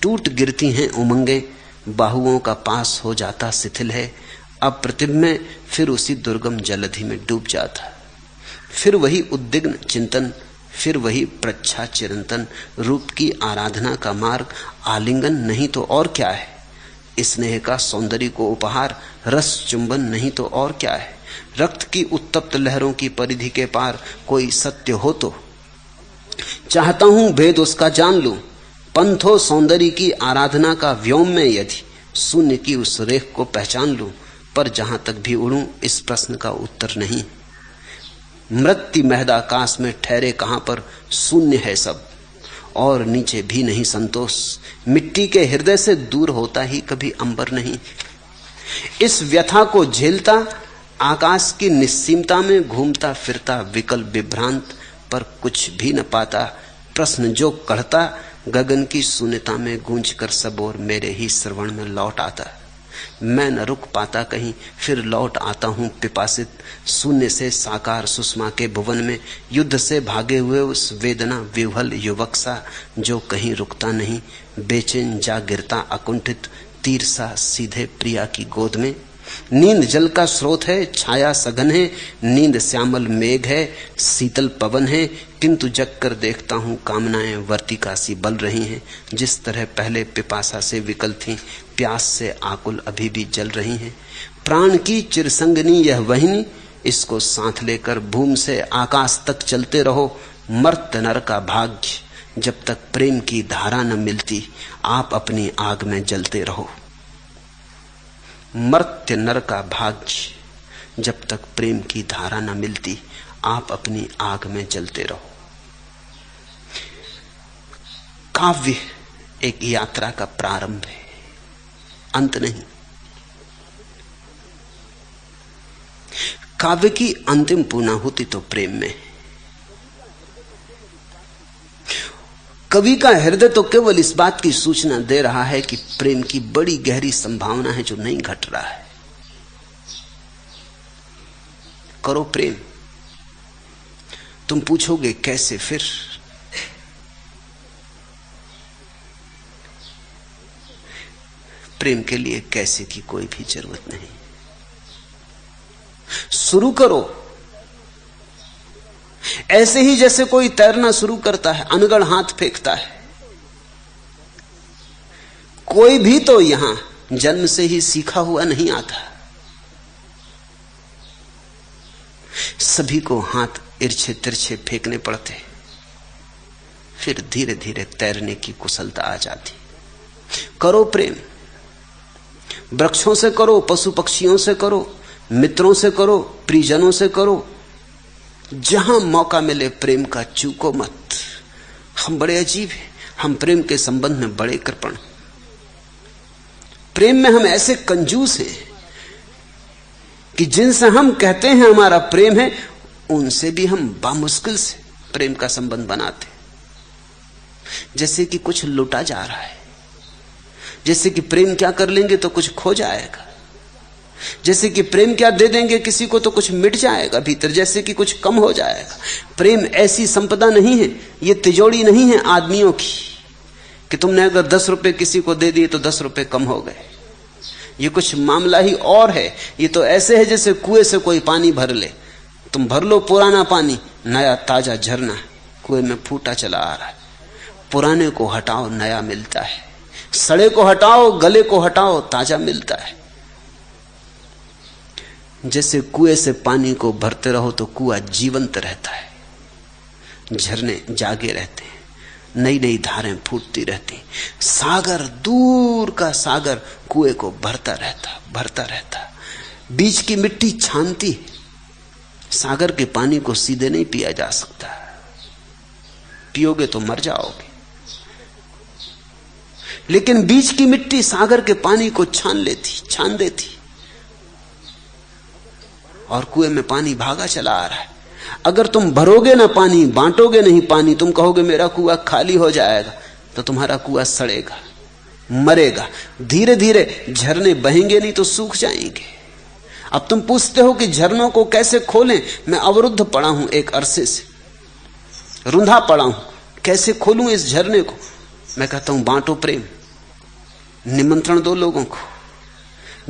टूट गिरती हैं उमंगे, बाहुओं का पास हो जाता शिथिल है। अप्रतिम में फिर उसी दुर्गम जलधि में डूब जाता। फिर वही उद्विग्न चिंतन, फिर वही प्रच्छा चिरंतन। रूप की आराधना का मार्ग आलिंगन नहीं तो और क्या है, स्नेह का सौंदर्य को उपहार रस चुंबन नहीं तो और क्या है। रक्त की उत्तप्त लहरों की परिधि के पार कोई सत्य हो तो चाहता हूं भेद उसका जान लूं। पंथो सौंदर्य की आराधना का व्योम में यदि शून्य की उस रेख को पहचान लूं, पर जहां तक भी उड़ूं इस प्रश्न का उत्तर नहीं। मृत्यु महदाकाश में ठहरे कहां पर शून्य है सब, और नीचे भी नहीं संतोष। मिट्टी के हृदय से दूर होता ही कभी अंबर नहीं। इस व्यथा को झेलता आकाश की निस्सीमता में घूमता फिरता विकल विभ्रांत, पर कुछ भी न पाता। प्रश्न जो कढ़ता गगन की शून्यता में गूंज कर सब और मेरे ही श्रवण में लौट आता। मैं न रुक पाता कहीं, फिर लौट आता हूं पिपासित शून्य से साकार सुषमा के भुवन में। युद्ध से भागे हुए उस वेदना विह्वल युवक सा जो कहीं रुकता नहीं, बेचैन जा गिरता अकुंठित तीर सा सीधे प्रिया की गोद में। नींद जल का स्रोत है, छाया सघन है, नींद श्यामल मेघ है, शीतल पवन है, किंतु जग कर देखता हूं कामनाएं वर्तिका सी बल रही हैं। जिस तरह पहले पिपासा से विकल थीं, प्यास से आकुल अभी भी जल रही हैं। प्राण की चिरसंगनी यह वहिनी, इसको साथ लेकर भूमि से आकाश तक चलते रहो। मर्त्य नर का भाग्य, जब तक प्रेम की धारा न मिलती आप अपनी आग में जलते रहो। मर्त्य नर का भाग्य, जब तक प्रेम की धारा न मिलती आप अपनी आग में जलते रहो। काव्य एक यात्रा का प्रारंभ है, अंत नहीं। काव्य की अंतिम पूर्णाहुति तो प्रेम में है। कवि का हृदय तो केवल इस बात की सूचना दे रहा है कि प्रेम की बड़ी गहरी संभावना है जो नहीं घट रहा है। करो प्रेम। तुम पूछोगे कैसे? फिर प्रेम के लिए कैसे की कोई भी जरूरत नहीं। शुरू करो ऐसे ही जैसे कोई तैरना शुरू करता है, अनगढ़ हाथ फेंकता है। कोई भी तो यहां जन्म से ही सीखा हुआ नहीं आता। सभी को हाथ इर्छे तिरछे फेंकने पड़ते, फिर धीरे धीरे तैरने की कुशलता आ जाती। करो प्रेम। वृक्षों से करो, पशु पक्षियों से करो, मित्रों से करो, प्रियजनों से करो। जहां मौका मिले प्रेम का चूको मत। हम बड़े अजीब हैं, हम प्रेम के संबंध में बड़े कृपण। प्रेम में हम ऐसे कंजूस हैं कि जिनसे हम कहते हैं हमारा प्रेम है, उनसे भी हम बामुश्किल से प्रेम का संबंध बनाते, जैसे कि कुछ लुटा जा रहा है, जैसे कि प्रेम क्या कर लेंगे तो कुछ खो जाएगा, जैसे कि प्रेम क्या दे देंगे किसी को तो कुछ मिट जाएगा भीतर, जैसे कि कुछ कम हो जाएगा। प्रेम ऐसी संपदा नहीं है, ये तिजोरी नहीं है आदमियों की कि तुमने अगर 10 रुपए किसी को दे दिए तो 10 रुपए कम हो गए। ये कुछ मामला ही और है। ये तो ऐसे है जैसे कुएं से कोई पानी भर ले। तुम भर लो पुराना पानी, नया ताजा झरना कुएं में फूटा चला आ रहा है। पुराने को हटाओ, नया मिलता है। सड़े को हटाओ, गले को हटाओ, ताजा मिलता है। जैसे कुएं से पानी को भरते रहो तो कुआं जीवंत रहता है, झरने जागे रहते हैं, नई नई धारें फूटती रहती। सागर, दूर का सागर कुएं को भरता रहता। बीच की मिट्टी छानती है। सागर के पानी को सीधे नहीं पिया जा सकता, पियोगे तो मर जाओगे। लेकिन बीच की मिट्टी सागर के पानी को छान देती, और कुएं में पानी भागा चला आ रहा है। अगर तुम भरोगे ना पानी, बांटोगे नहीं पानी, तुम कहोगे मेरा कुआं खाली हो जाएगा, तो तुम्हारा कुआं सड़ेगा, मरेगा। धीरे धीरे झरने बहेंगे नहीं तो सूख जाएंगे। अब तुम पूछते हो कि झरनों को कैसे खोलें? मैं अवरुद्ध पड़ा हूं, एक अरसे से रुंधा पड़ा हूं, कैसे खोलूं इस झरने को? मैं कहता हूं बांटो प्रेम, निमंत्रण दो लोगों को।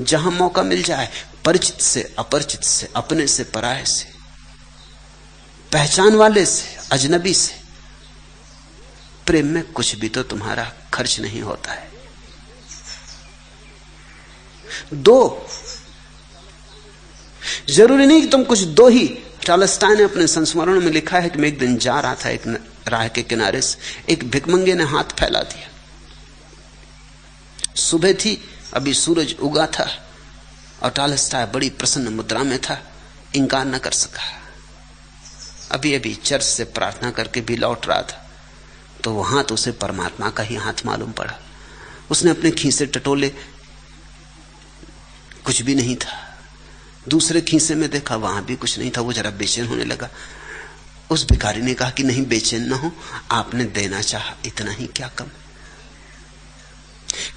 जहां मौका मिल जाए, परिचित से अपरिचित से, अपने से पराये से, पहचान वाले से अजनबी से, प्रेम में कुछ भी तो तुम्हारा खर्च नहीं होता है। दो, जरूरी नहीं कि तुम कुछ दो ही। टॉलस्टॉय ने अपने संस्मरणों में लिखा है कि मैं एक दिन जा रहा था एक राह के किनारे से, एक भिखमंगे ने हाथ फैला दिया। सुबह थी, अभी सूरज उगा था, और टॉलस्टॉय बड़ी प्रसन्न मुद्रा में था, इंकार न कर सका। अभी अभी चर्च से प्रार्थना करके भी लौट रहा था, तो वो हाथ उसे परमात्मा का ही हाथ मालूम पड़ा। उसने अपने खीसे टटोले, कुछ भी नहीं था। दूसरे खीसे में देखा, वहां भी कुछ नहीं था। वो जरा बेचैन होने लगा। उस भिखारी ने कहा कि नहीं, बेचैन ना हो, आपने देना चाहा, इतना ही क्या कम।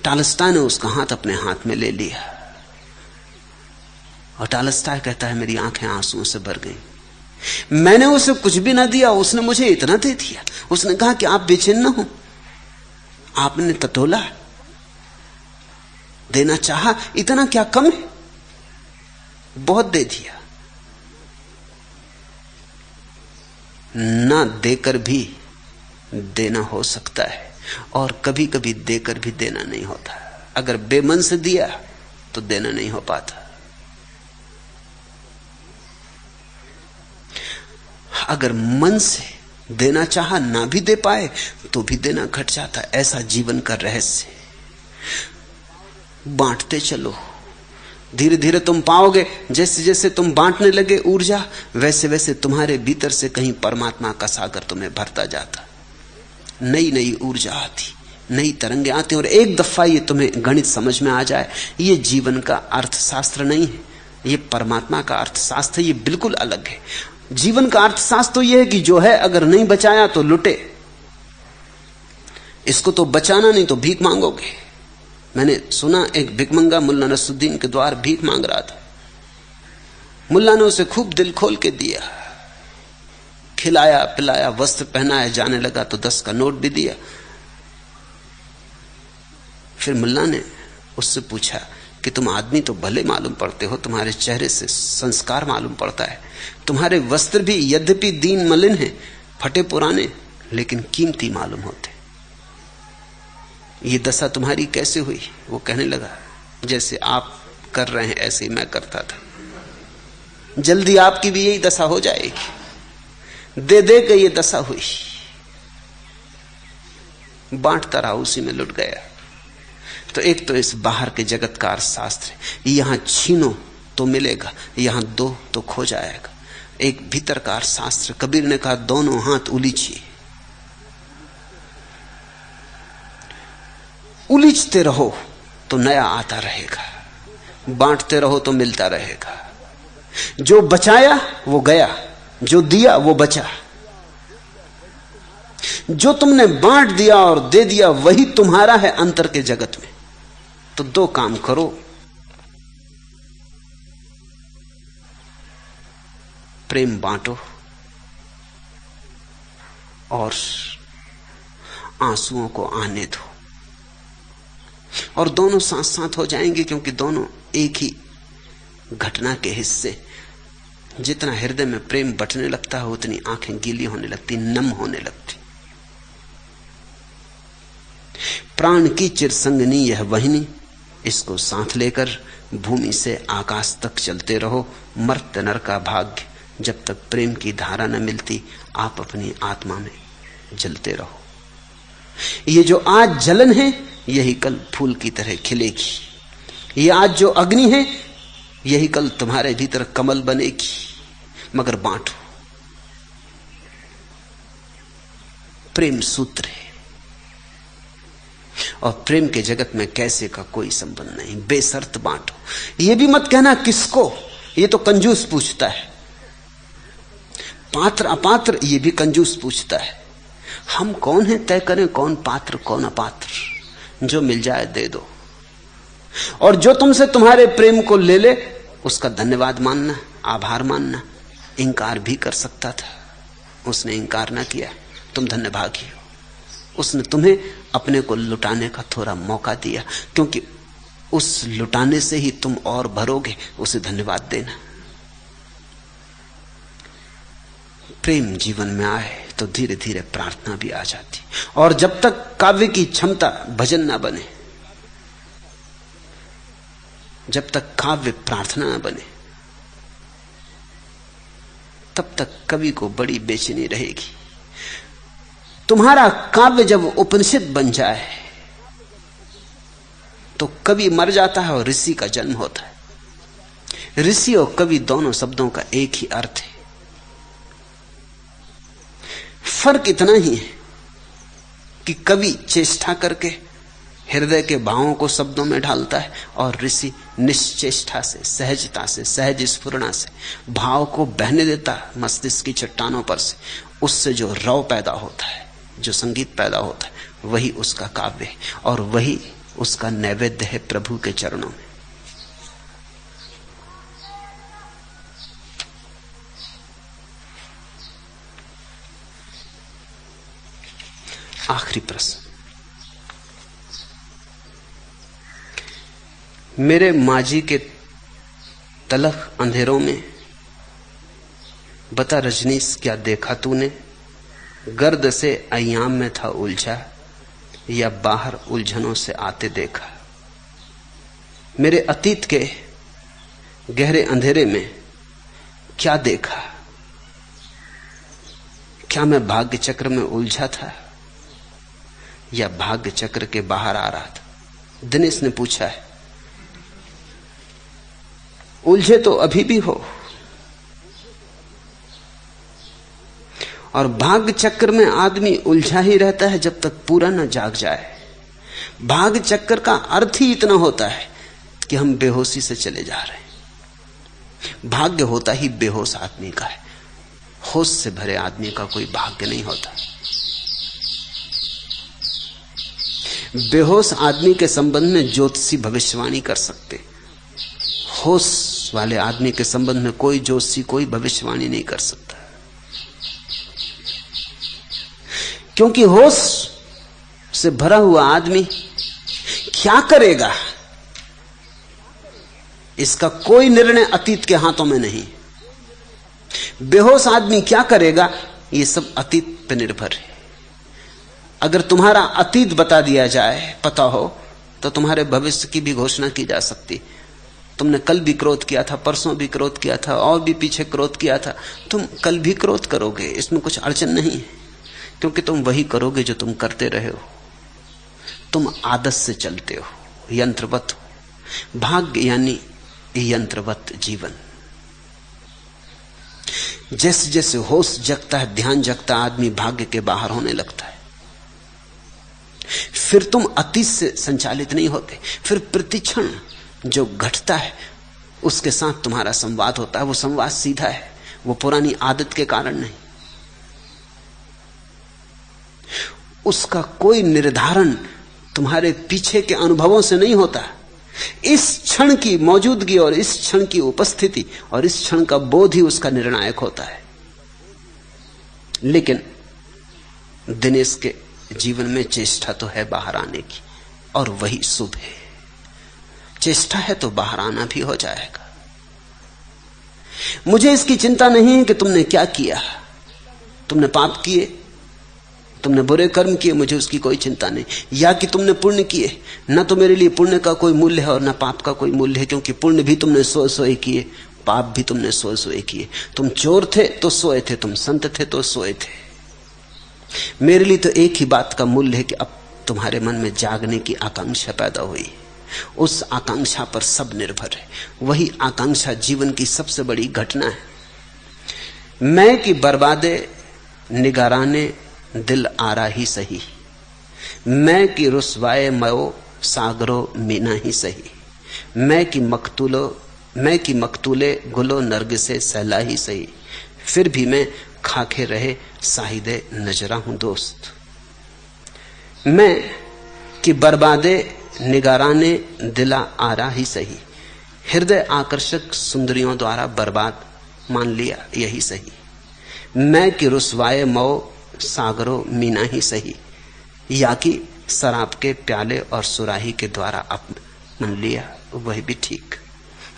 टॉलस्टॉय ने उसका हाथ अपने हाथ में ले लिया, और टॉलस्टॉय कहता है मेरी आंखें आंसुओं से भर गई। मैंने उसे कुछ भी ना दिया, उसने मुझे इतना दे दिया। उसने कहा कि आप बेचैन ना हो, आपने टटोला, देना चाहा, इतना क्या कम है, बहुत दे दिया। ना देकर भी देना हो सकता है, और कभी कभी देकर भी देना नहीं होता। अगर बेमन से दिया तो देना नहीं हो पाता। अगर मन से देना चाहा ना भी दे पाए तो भी देना घट जाता है। ऐसा जीवन का रहस्य। बांटते चलो, धीरे धीरे तुम पाओगे, जैसे जैसे तुम बांटने लगे ऊर्जा, वैसे वैसे तुम्हारे भीतर से कहीं परमात्मा का सागर तुम्हें भरता जाता। नई नई ऊर्जा आती, नई तरंगे आती। और एक दफा ये तुम्हें गणित समझ में आ जाए, ये जीवन का अर्थशास्त्र नहीं है, ये परमात्मा का अर्थशास्त्र। ये बिल्कुल अलग है। जीवन का अर्थशास्त्र तो यह है कि जो है अगर नहीं बचाया तो लुटे, इसको तो बचाना, नहीं तो भीख मांगोगे। मैंने सुना एक भिखमंगा मुल्ला नसरुद्दीन के द्वार भीख मांग रहा था। मुल्ला ने उसे खूब दिल खोल के दिया, खिलाया पिलाया, वस्त्र पहनाया, जाने लगा तो 10 का नोट भी दिया। फिर मुल्ला ने उससे पूछा कि तुम आदमी तो भले मालूम पड़ते हो, तुम्हारे चेहरे से संस्कार मालूम पड़ता है, तुम्हारे वस्त्र भी यद्यपि दीन मलिन हैं, फटे पुराने, लेकिन कीमती मालूम होते, ये दशा तुम्हारी कैसे हुई? वो कहने लगा, जैसे आप कर रहे हैं ऐसे ही मैं करता था, जल्दी आपकी भी यही दशा हो जाएगी। दे दे के ये दशा हुई, बांटता रहा, उसी में लुट गया। तो एक तो इस बाहर के जगत का अर्थशास्त्र है, यहां छीनो तो मिलेगा, यहां दो तो खो जाएगा। एक भीतर का अर्थशास्त्र, कबीर ने कहा दोनों हाथ उलीचिए, उलीचते रहो तो नया आता रहेगा, बांटते रहो तो मिलता रहेगा। जो बचाया वो गया, जो दिया वो बचा। जो तुमने बांट दिया और दे दिया वही तुम्हारा है अंतर के जगत में। तो दो काम करो, प्रेम बांटो और आंसुओं को आने दो, और दोनों साथ साथ हो जाएंगे, क्योंकि दोनों एक ही घटना के हिस्से। जितना हृदय में प्रेम बटने लगता है उतनी आंखें गीली होने लगती, नम होने लगती। प्राण की चिरसंगनी यह वहिनी, इसको साथ लेकर भूमि से आकाश तक चलते रहो। मर्त्य नर का भाग्य, जब तक प्रेम की धारा न मिलती आप अपनी आत्मा में जलते रहो। ये जो आज जलन है यही कल फूल की तरह खिलेगी। ये आज जो अग्नि है यही कल तुम्हारे भीतर कमल बनेगी। मगर बांटो। प्रेम सूत्र है, और प्रेम के जगत में कैसे का कोई संबंध नहीं, बेशर्त बांटो। ये भी मत कहना किसको, ये तो कंजूस पूछता है। पात्र अपात्र ये भी कंजूस पूछता है। हम कौन है तय करें कौन पात्र कौन अपात्र? जो मिल जाए दे दो, और जो तुमसे तुम्हारे प्रेम को ले ले उसका धन्यवाद मानना, आभार मानना। इंकार भी कर सकता था, उसने इंकार ना किया, तुम धन्यभागी हो। उसने तुम्हें अपने को लुटाने का थोड़ा मौका दिया, क्योंकि उस लुटाने से ही तुम और भरोगे। उसे धन्यवाद देना। प्रेम जीवन में आए तो धीरे धीरे प्रार्थना भी आ जाती, और जब तक काव्य की क्षमता भजन ना बने, जब तक काव्य प्रार्थना ना बने, तब तक कवि को बड़ी बेचैनी रहेगी। तुम्हारा काव्य जब उपनिषद बन जाए तो कवि मर जाता है और ऋषि का जन्म होता है। ऋषि और कवि दोनों शब्दों का एक ही अर्थ है। फर्क इतना ही है कि कवि चेष्टा करके हृदय के भावों को शब्दों में ढालता है, और ऋषि निश्चेष्टा से, सहजता से, सहज स्फुरणा से भाव को बहने देता है मस्तिष्क की चट्टानों पर से। उससे जो रव पैदा होता है, जो संगीत पैदा होता है, वही उसका काव्य है, और वही उसका नैवेद्य है प्रभु के चरणों में। आखिरी प्रश्न। मेरे माजी के तलख अंधेरों में बता रजनीश क्या देखा तूने? गर्द से अय्याम में था उलझा, या बाहर उलझनों से आते देखा? मेरे अतीत के गहरे अंधेरे में क्या देखा? क्या मैं भाग्य चक्र में उलझा था या भाग्य चक्र के बाहर आ रहा था? दिनेश ने पूछा है। उलझे तो अभी भी हो, और भाग्य चक्र में आदमी उलझा ही रहता है जब तक पूरा न जाग जाए। भाग्य चक्र का अर्थ ही इतना होता है कि हम बेहोशी से चले जा रहे हैं। भाग्य होता ही बेहोश आदमी का है, होश से भरे आदमी का कोई भाग्य नहीं होता। बेहोश आदमी के संबंध में ज्योतिषी भविष्यवाणी कर सकते, होश वाले आदमी के संबंध में कोई ज्योतिषी कोई भविष्यवाणी नहीं कर सकता, क्योंकि होश से भरा हुआ आदमी क्या करेगा इसका कोई निर्णय अतीत के हाथों में नहीं। बेहोश आदमी क्या करेगा ये सब अतीत पर निर्भर है। अगर तुम्हारा अतीत बता दिया जाए, पता हो, तो तुम्हारे भविष्य की भी घोषणा की जा सकती। तुमने कल भी क्रोध किया था, परसों भी क्रोध किया था, और भी पीछे क्रोध किया था, तुम कल भी क्रोध करोगे, इसमें कुछ अड़चन नहीं है, क्योंकि तुम वही करोगे जो तुम करते रहे हो। तुम आदत से चलते हो, यंत्रवत हो। भाग्य यानी यंत्रवत जीवन। जैसे जैसे होश जगता है, ध्यान जगता, आदमी भाग्य के बाहर होने लगता है। फिर तुम अतीत से संचालित नहीं होते। फिर प्रतिक्षण जो घटता है उसके साथ तुम्हारा संवाद होता है। वो संवाद सीधा है, वो पुरानी आदत के कारण नहीं। उसका कोई निर्धारण तुम्हारे पीछे के अनुभवों से नहीं होता। इस क्षण की मौजूदगी और इस क्षण की उपस्थिति और इस क्षण का बोध ही उसका निर्णायक होता है। लेकिन दिनेश के जीवन में चेष्टा तो है बाहर आने की, और वही शुभ है। चेष्टा है तो बाहर आना भी हो जाएगा। मुझे इसकी चिंता नहीं है कि तुमने क्या किया, तुमने पाप किए, तुमने बुरे कर्म किए, मुझे उसकी कोई चिंता नहीं। या कि तुमने पुण्य किए, न तो मेरे लिए पुण्य का कोई मूल्य है और न पाप का कोई मूल्य है, क्योंकि पुण्य भी तुमने सोए सोए किए, पाप भी तुमने सोए सोए किए। तुम चोर थे तो सोए थे, तुम संत थे तो सोए थे। मेरे लिए तो एक ही बात का मूल्य है कि अब तुम्हारे मन में जागने की आकांक्षा पैदा हुई। उस आकांक्षा पर सब निर्भर है। वही आकांक्षा जीवन की सबसे बड़ी घटना है। मैं की बर्बादे निगाराने दिल आरा ही सही, मैं की रुसवाए मयो सागरो मीना ही सही, मैं की मकतूले गुलो नरगिसे सहला ही सही, फिर भी मैं खाके रहे साहिदे नजरा हूं दोस्त। मैं कि बर्बादे निगाराने दिला आरा ही सही, हृदय आकर्षक सुंदरियों द्वारा बर्बाद मान लिया यही सही। मैं कि रुसवाए मौ सागरो मीना ही सही, या कि शराब के प्याले और सुराही के द्वारा मान लिया वही भी ठीक।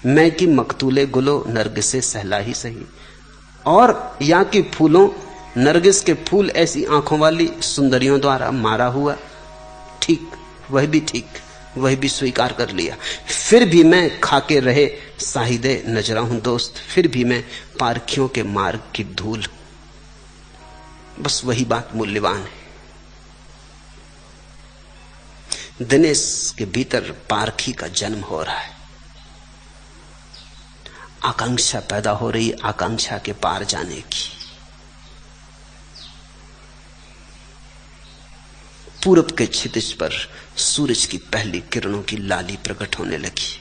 मैं कि मकतूले गुलो नरगिसे सहला ही सही, और या कि फूलों नरगिस के फूल ऐसी आंखों वाली सुंदरियों द्वारा मारा हुआ ठीक, वह भी ठीक, वह भी स्वीकार कर लिया। फिर भी मैं खाके रहे साहिदे नजरा हूं दोस्त, फिर भी मैं पारखियों के मार्ग की धूल। बस वही बात मूल्यवान है। दिनेश के भीतर पारखी का जन्म हो रहा है, आकांक्षा पैदा हो रही, आकांक्षा के पार जाने की। पूरब के क्षितिज पर सूरज की पहली किरणों की लाली प्रकट होने लगी।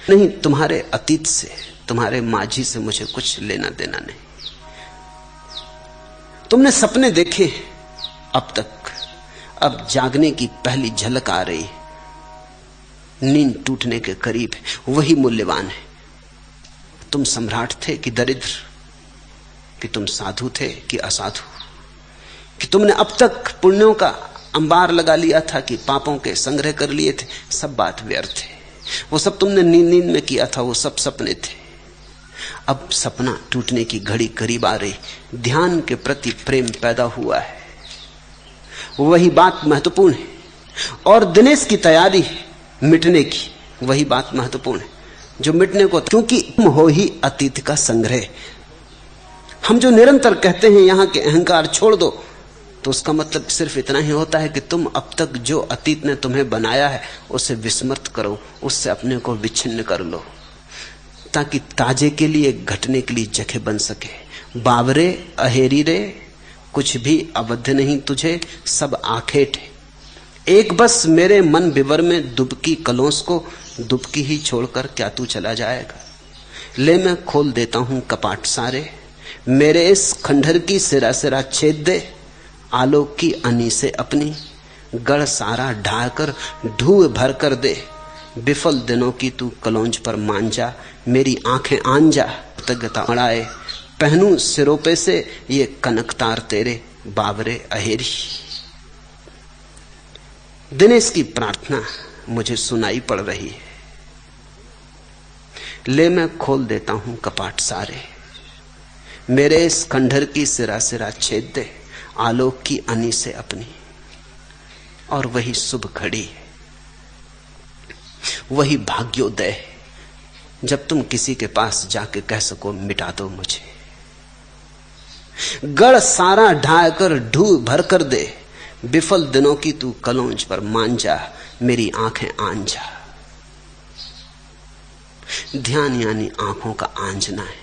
नहीं, तुम्हारे अतीत से, तुम्हारे माझी से मुझे कुछ लेना देना नहीं। तुमने सपने देखे अब तक, अब जागने की पहली झलक आ रही, नींद टूटने के करीब है, वही मूल्यवान है। तुम सम्राट थे कि दरिद्र, कि तुम साधु थे कि असाधु, कि तुमने अब तक पुण्यों का अंबार लगा लिया था कि पापों के संग्रह कर लिए थे, सब बात व्यर्थ है। वो सब तुमने नींद में किया था, वो सब सपने थे। अब सपना टूटने की घड़ी करीब आ रही, ध्यान के प्रति प्रेम पैदा हुआ है, वही बात महत्वपूर्ण है। और दिनेश की तैयारी मिटने की, वही बात महत्वपूर्ण है जो मिटने को, क्योंकि तुम हो ही अतीत का संग्रह। हम जो निरंतर कहते हैं यहां के अहंकार छोड़ दो, तो उसका मतलब सिर्फ इतना ही होता है कि तुम अब तक जो अतीत ने तुम्हें बनाया है उसे विस्मृत करो, उससे अपने को विच्छिन्न कर लो, ताकि ताजे के लिए, घटने के लिए जगह बन सके। बावरे अहेरी रे, कुछ भी अवध नहीं तुझे, सब आखेट है। एक बस मेरे मन विवर में दुबकी कलोंस को, दुबकी ही छोड़कर क्या तू चला जाएगा। ले मैं खोल देता हूं कपाट सारे, मेरे इस खंडहर की सिरा सिरा छेद दे, आलोक की अनी से अपनी गढ़ सारा ढाकर ढूंढ भर कर दे। विफल दिनों की तू कलौंज पर मान जा, मेरी आंखें आन जा, कृतज्ञता अड़ाए पहनूं सिरोपे से ये कनकतार तेरे, बावरे अहेरी। दिनेश की प्रार्थना मुझे सुनाई पड़ रही है। ले मैं खोल देता हूं कपाट सारे, मेरे इस खंडहर की सिरा सिरा छेद दे, आलोक की अनी से अपनी। और वही शुभ घड़ी है, वही भाग्योदय है, जब तुम किसी के पास जाके कह सको मिटा दो मुझे। गढ़ सारा ढाकर ढूंढ भर कर दे, विफल दिनों की तू कलौंज पर मान जा, मेरी आंखें आन जा। ध्यान यानी आंखों का आंजना है,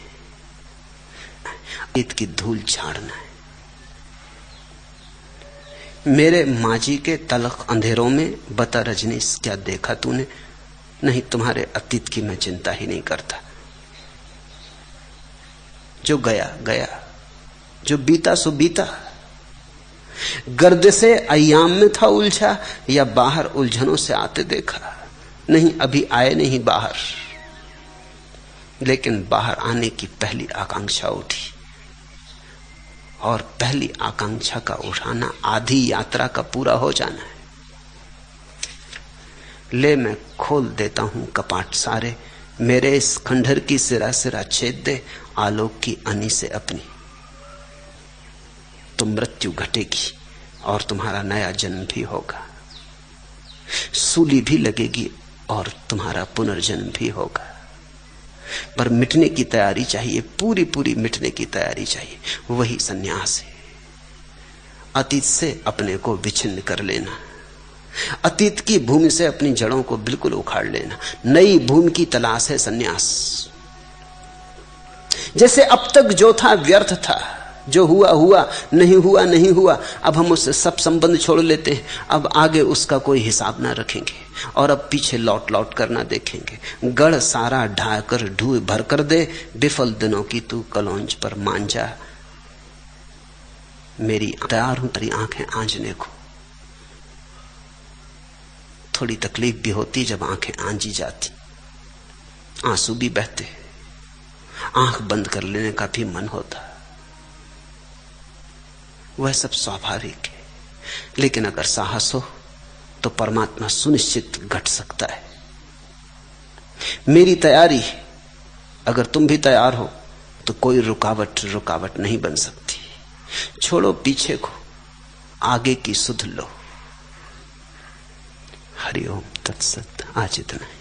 ईद की धूल झाड़ना है। मेरे माजी के तलख अंधेरों में बता रजनीश क्या देखा तूने। नहीं, तुम्हारे अतीत की मैं चिंता ही नहीं करता। जो गया गया, जो बीता सो बीता। गर्द से अय्याम में था उलझा, या बाहर उलझनों से आते देखा। नहीं, अभी आए नहीं बाहर, लेकिन बाहर आने की पहली आकांक्षा उठी, और पहली आकांक्षा का उठाना आधी यात्रा का पूरा हो जाना है। ले मैं खोल देता हूं कपाट सारे, मेरे इस खंडहर की सिरा सिरा छेद दे, आलोक की अनी से अपनी। तो मृत्यु घटेगी और तुम्हारा नया जन्म भी होगा, सूली भी लगेगी और तुम्हारा पुनर्जन्म भी होगा। पर मिटने की तैयारी चाहिए, पूरी पूरी मिटने की तैयारी चाहिए। वही सन्यास है, अतीत से अपने को विच्छिन्न कर लेना, अतीत की भूमि से अपनी जड़ों को बिल्कुल उखाड़ लेना। नई भूमि की तलाश है सन्यास। जैसे अब तक जो था व्यर्थ था, जो हुआ हुआ, नहीं हुआ नहीं हुआ, अब हम उससे सब संबंध छोड़ लेते हैं। अब आगे उसका कोई हिसाब ना रखेंगे और अब पीछे लौट लौट कर ना देखेंगे। गढ़ सारा ढाकर ढूंढ भर कर दे, विफल दिनों की तू कलौंज पर मान जा, मेरी तैयार हूं तेरी आंखें आंजने को। थोड़ी तकलीफ भी होती जब आंखें आंजी जाती, आंसू भी बहते, आंख बंद कर लेने का भी मन होता, वह सब स्वाभाविक है। लेकिन अगर साहस हो तो परमात्मा सुनिश्चित घट सकता है। मेरी तैयारी, अगर तुम भी तैयार हो तो कोई रुकावट नहीं बन सकती। छोड़ो पीछे को, आगे की सुध लो। हरिओम तत्सत। आज इतना है।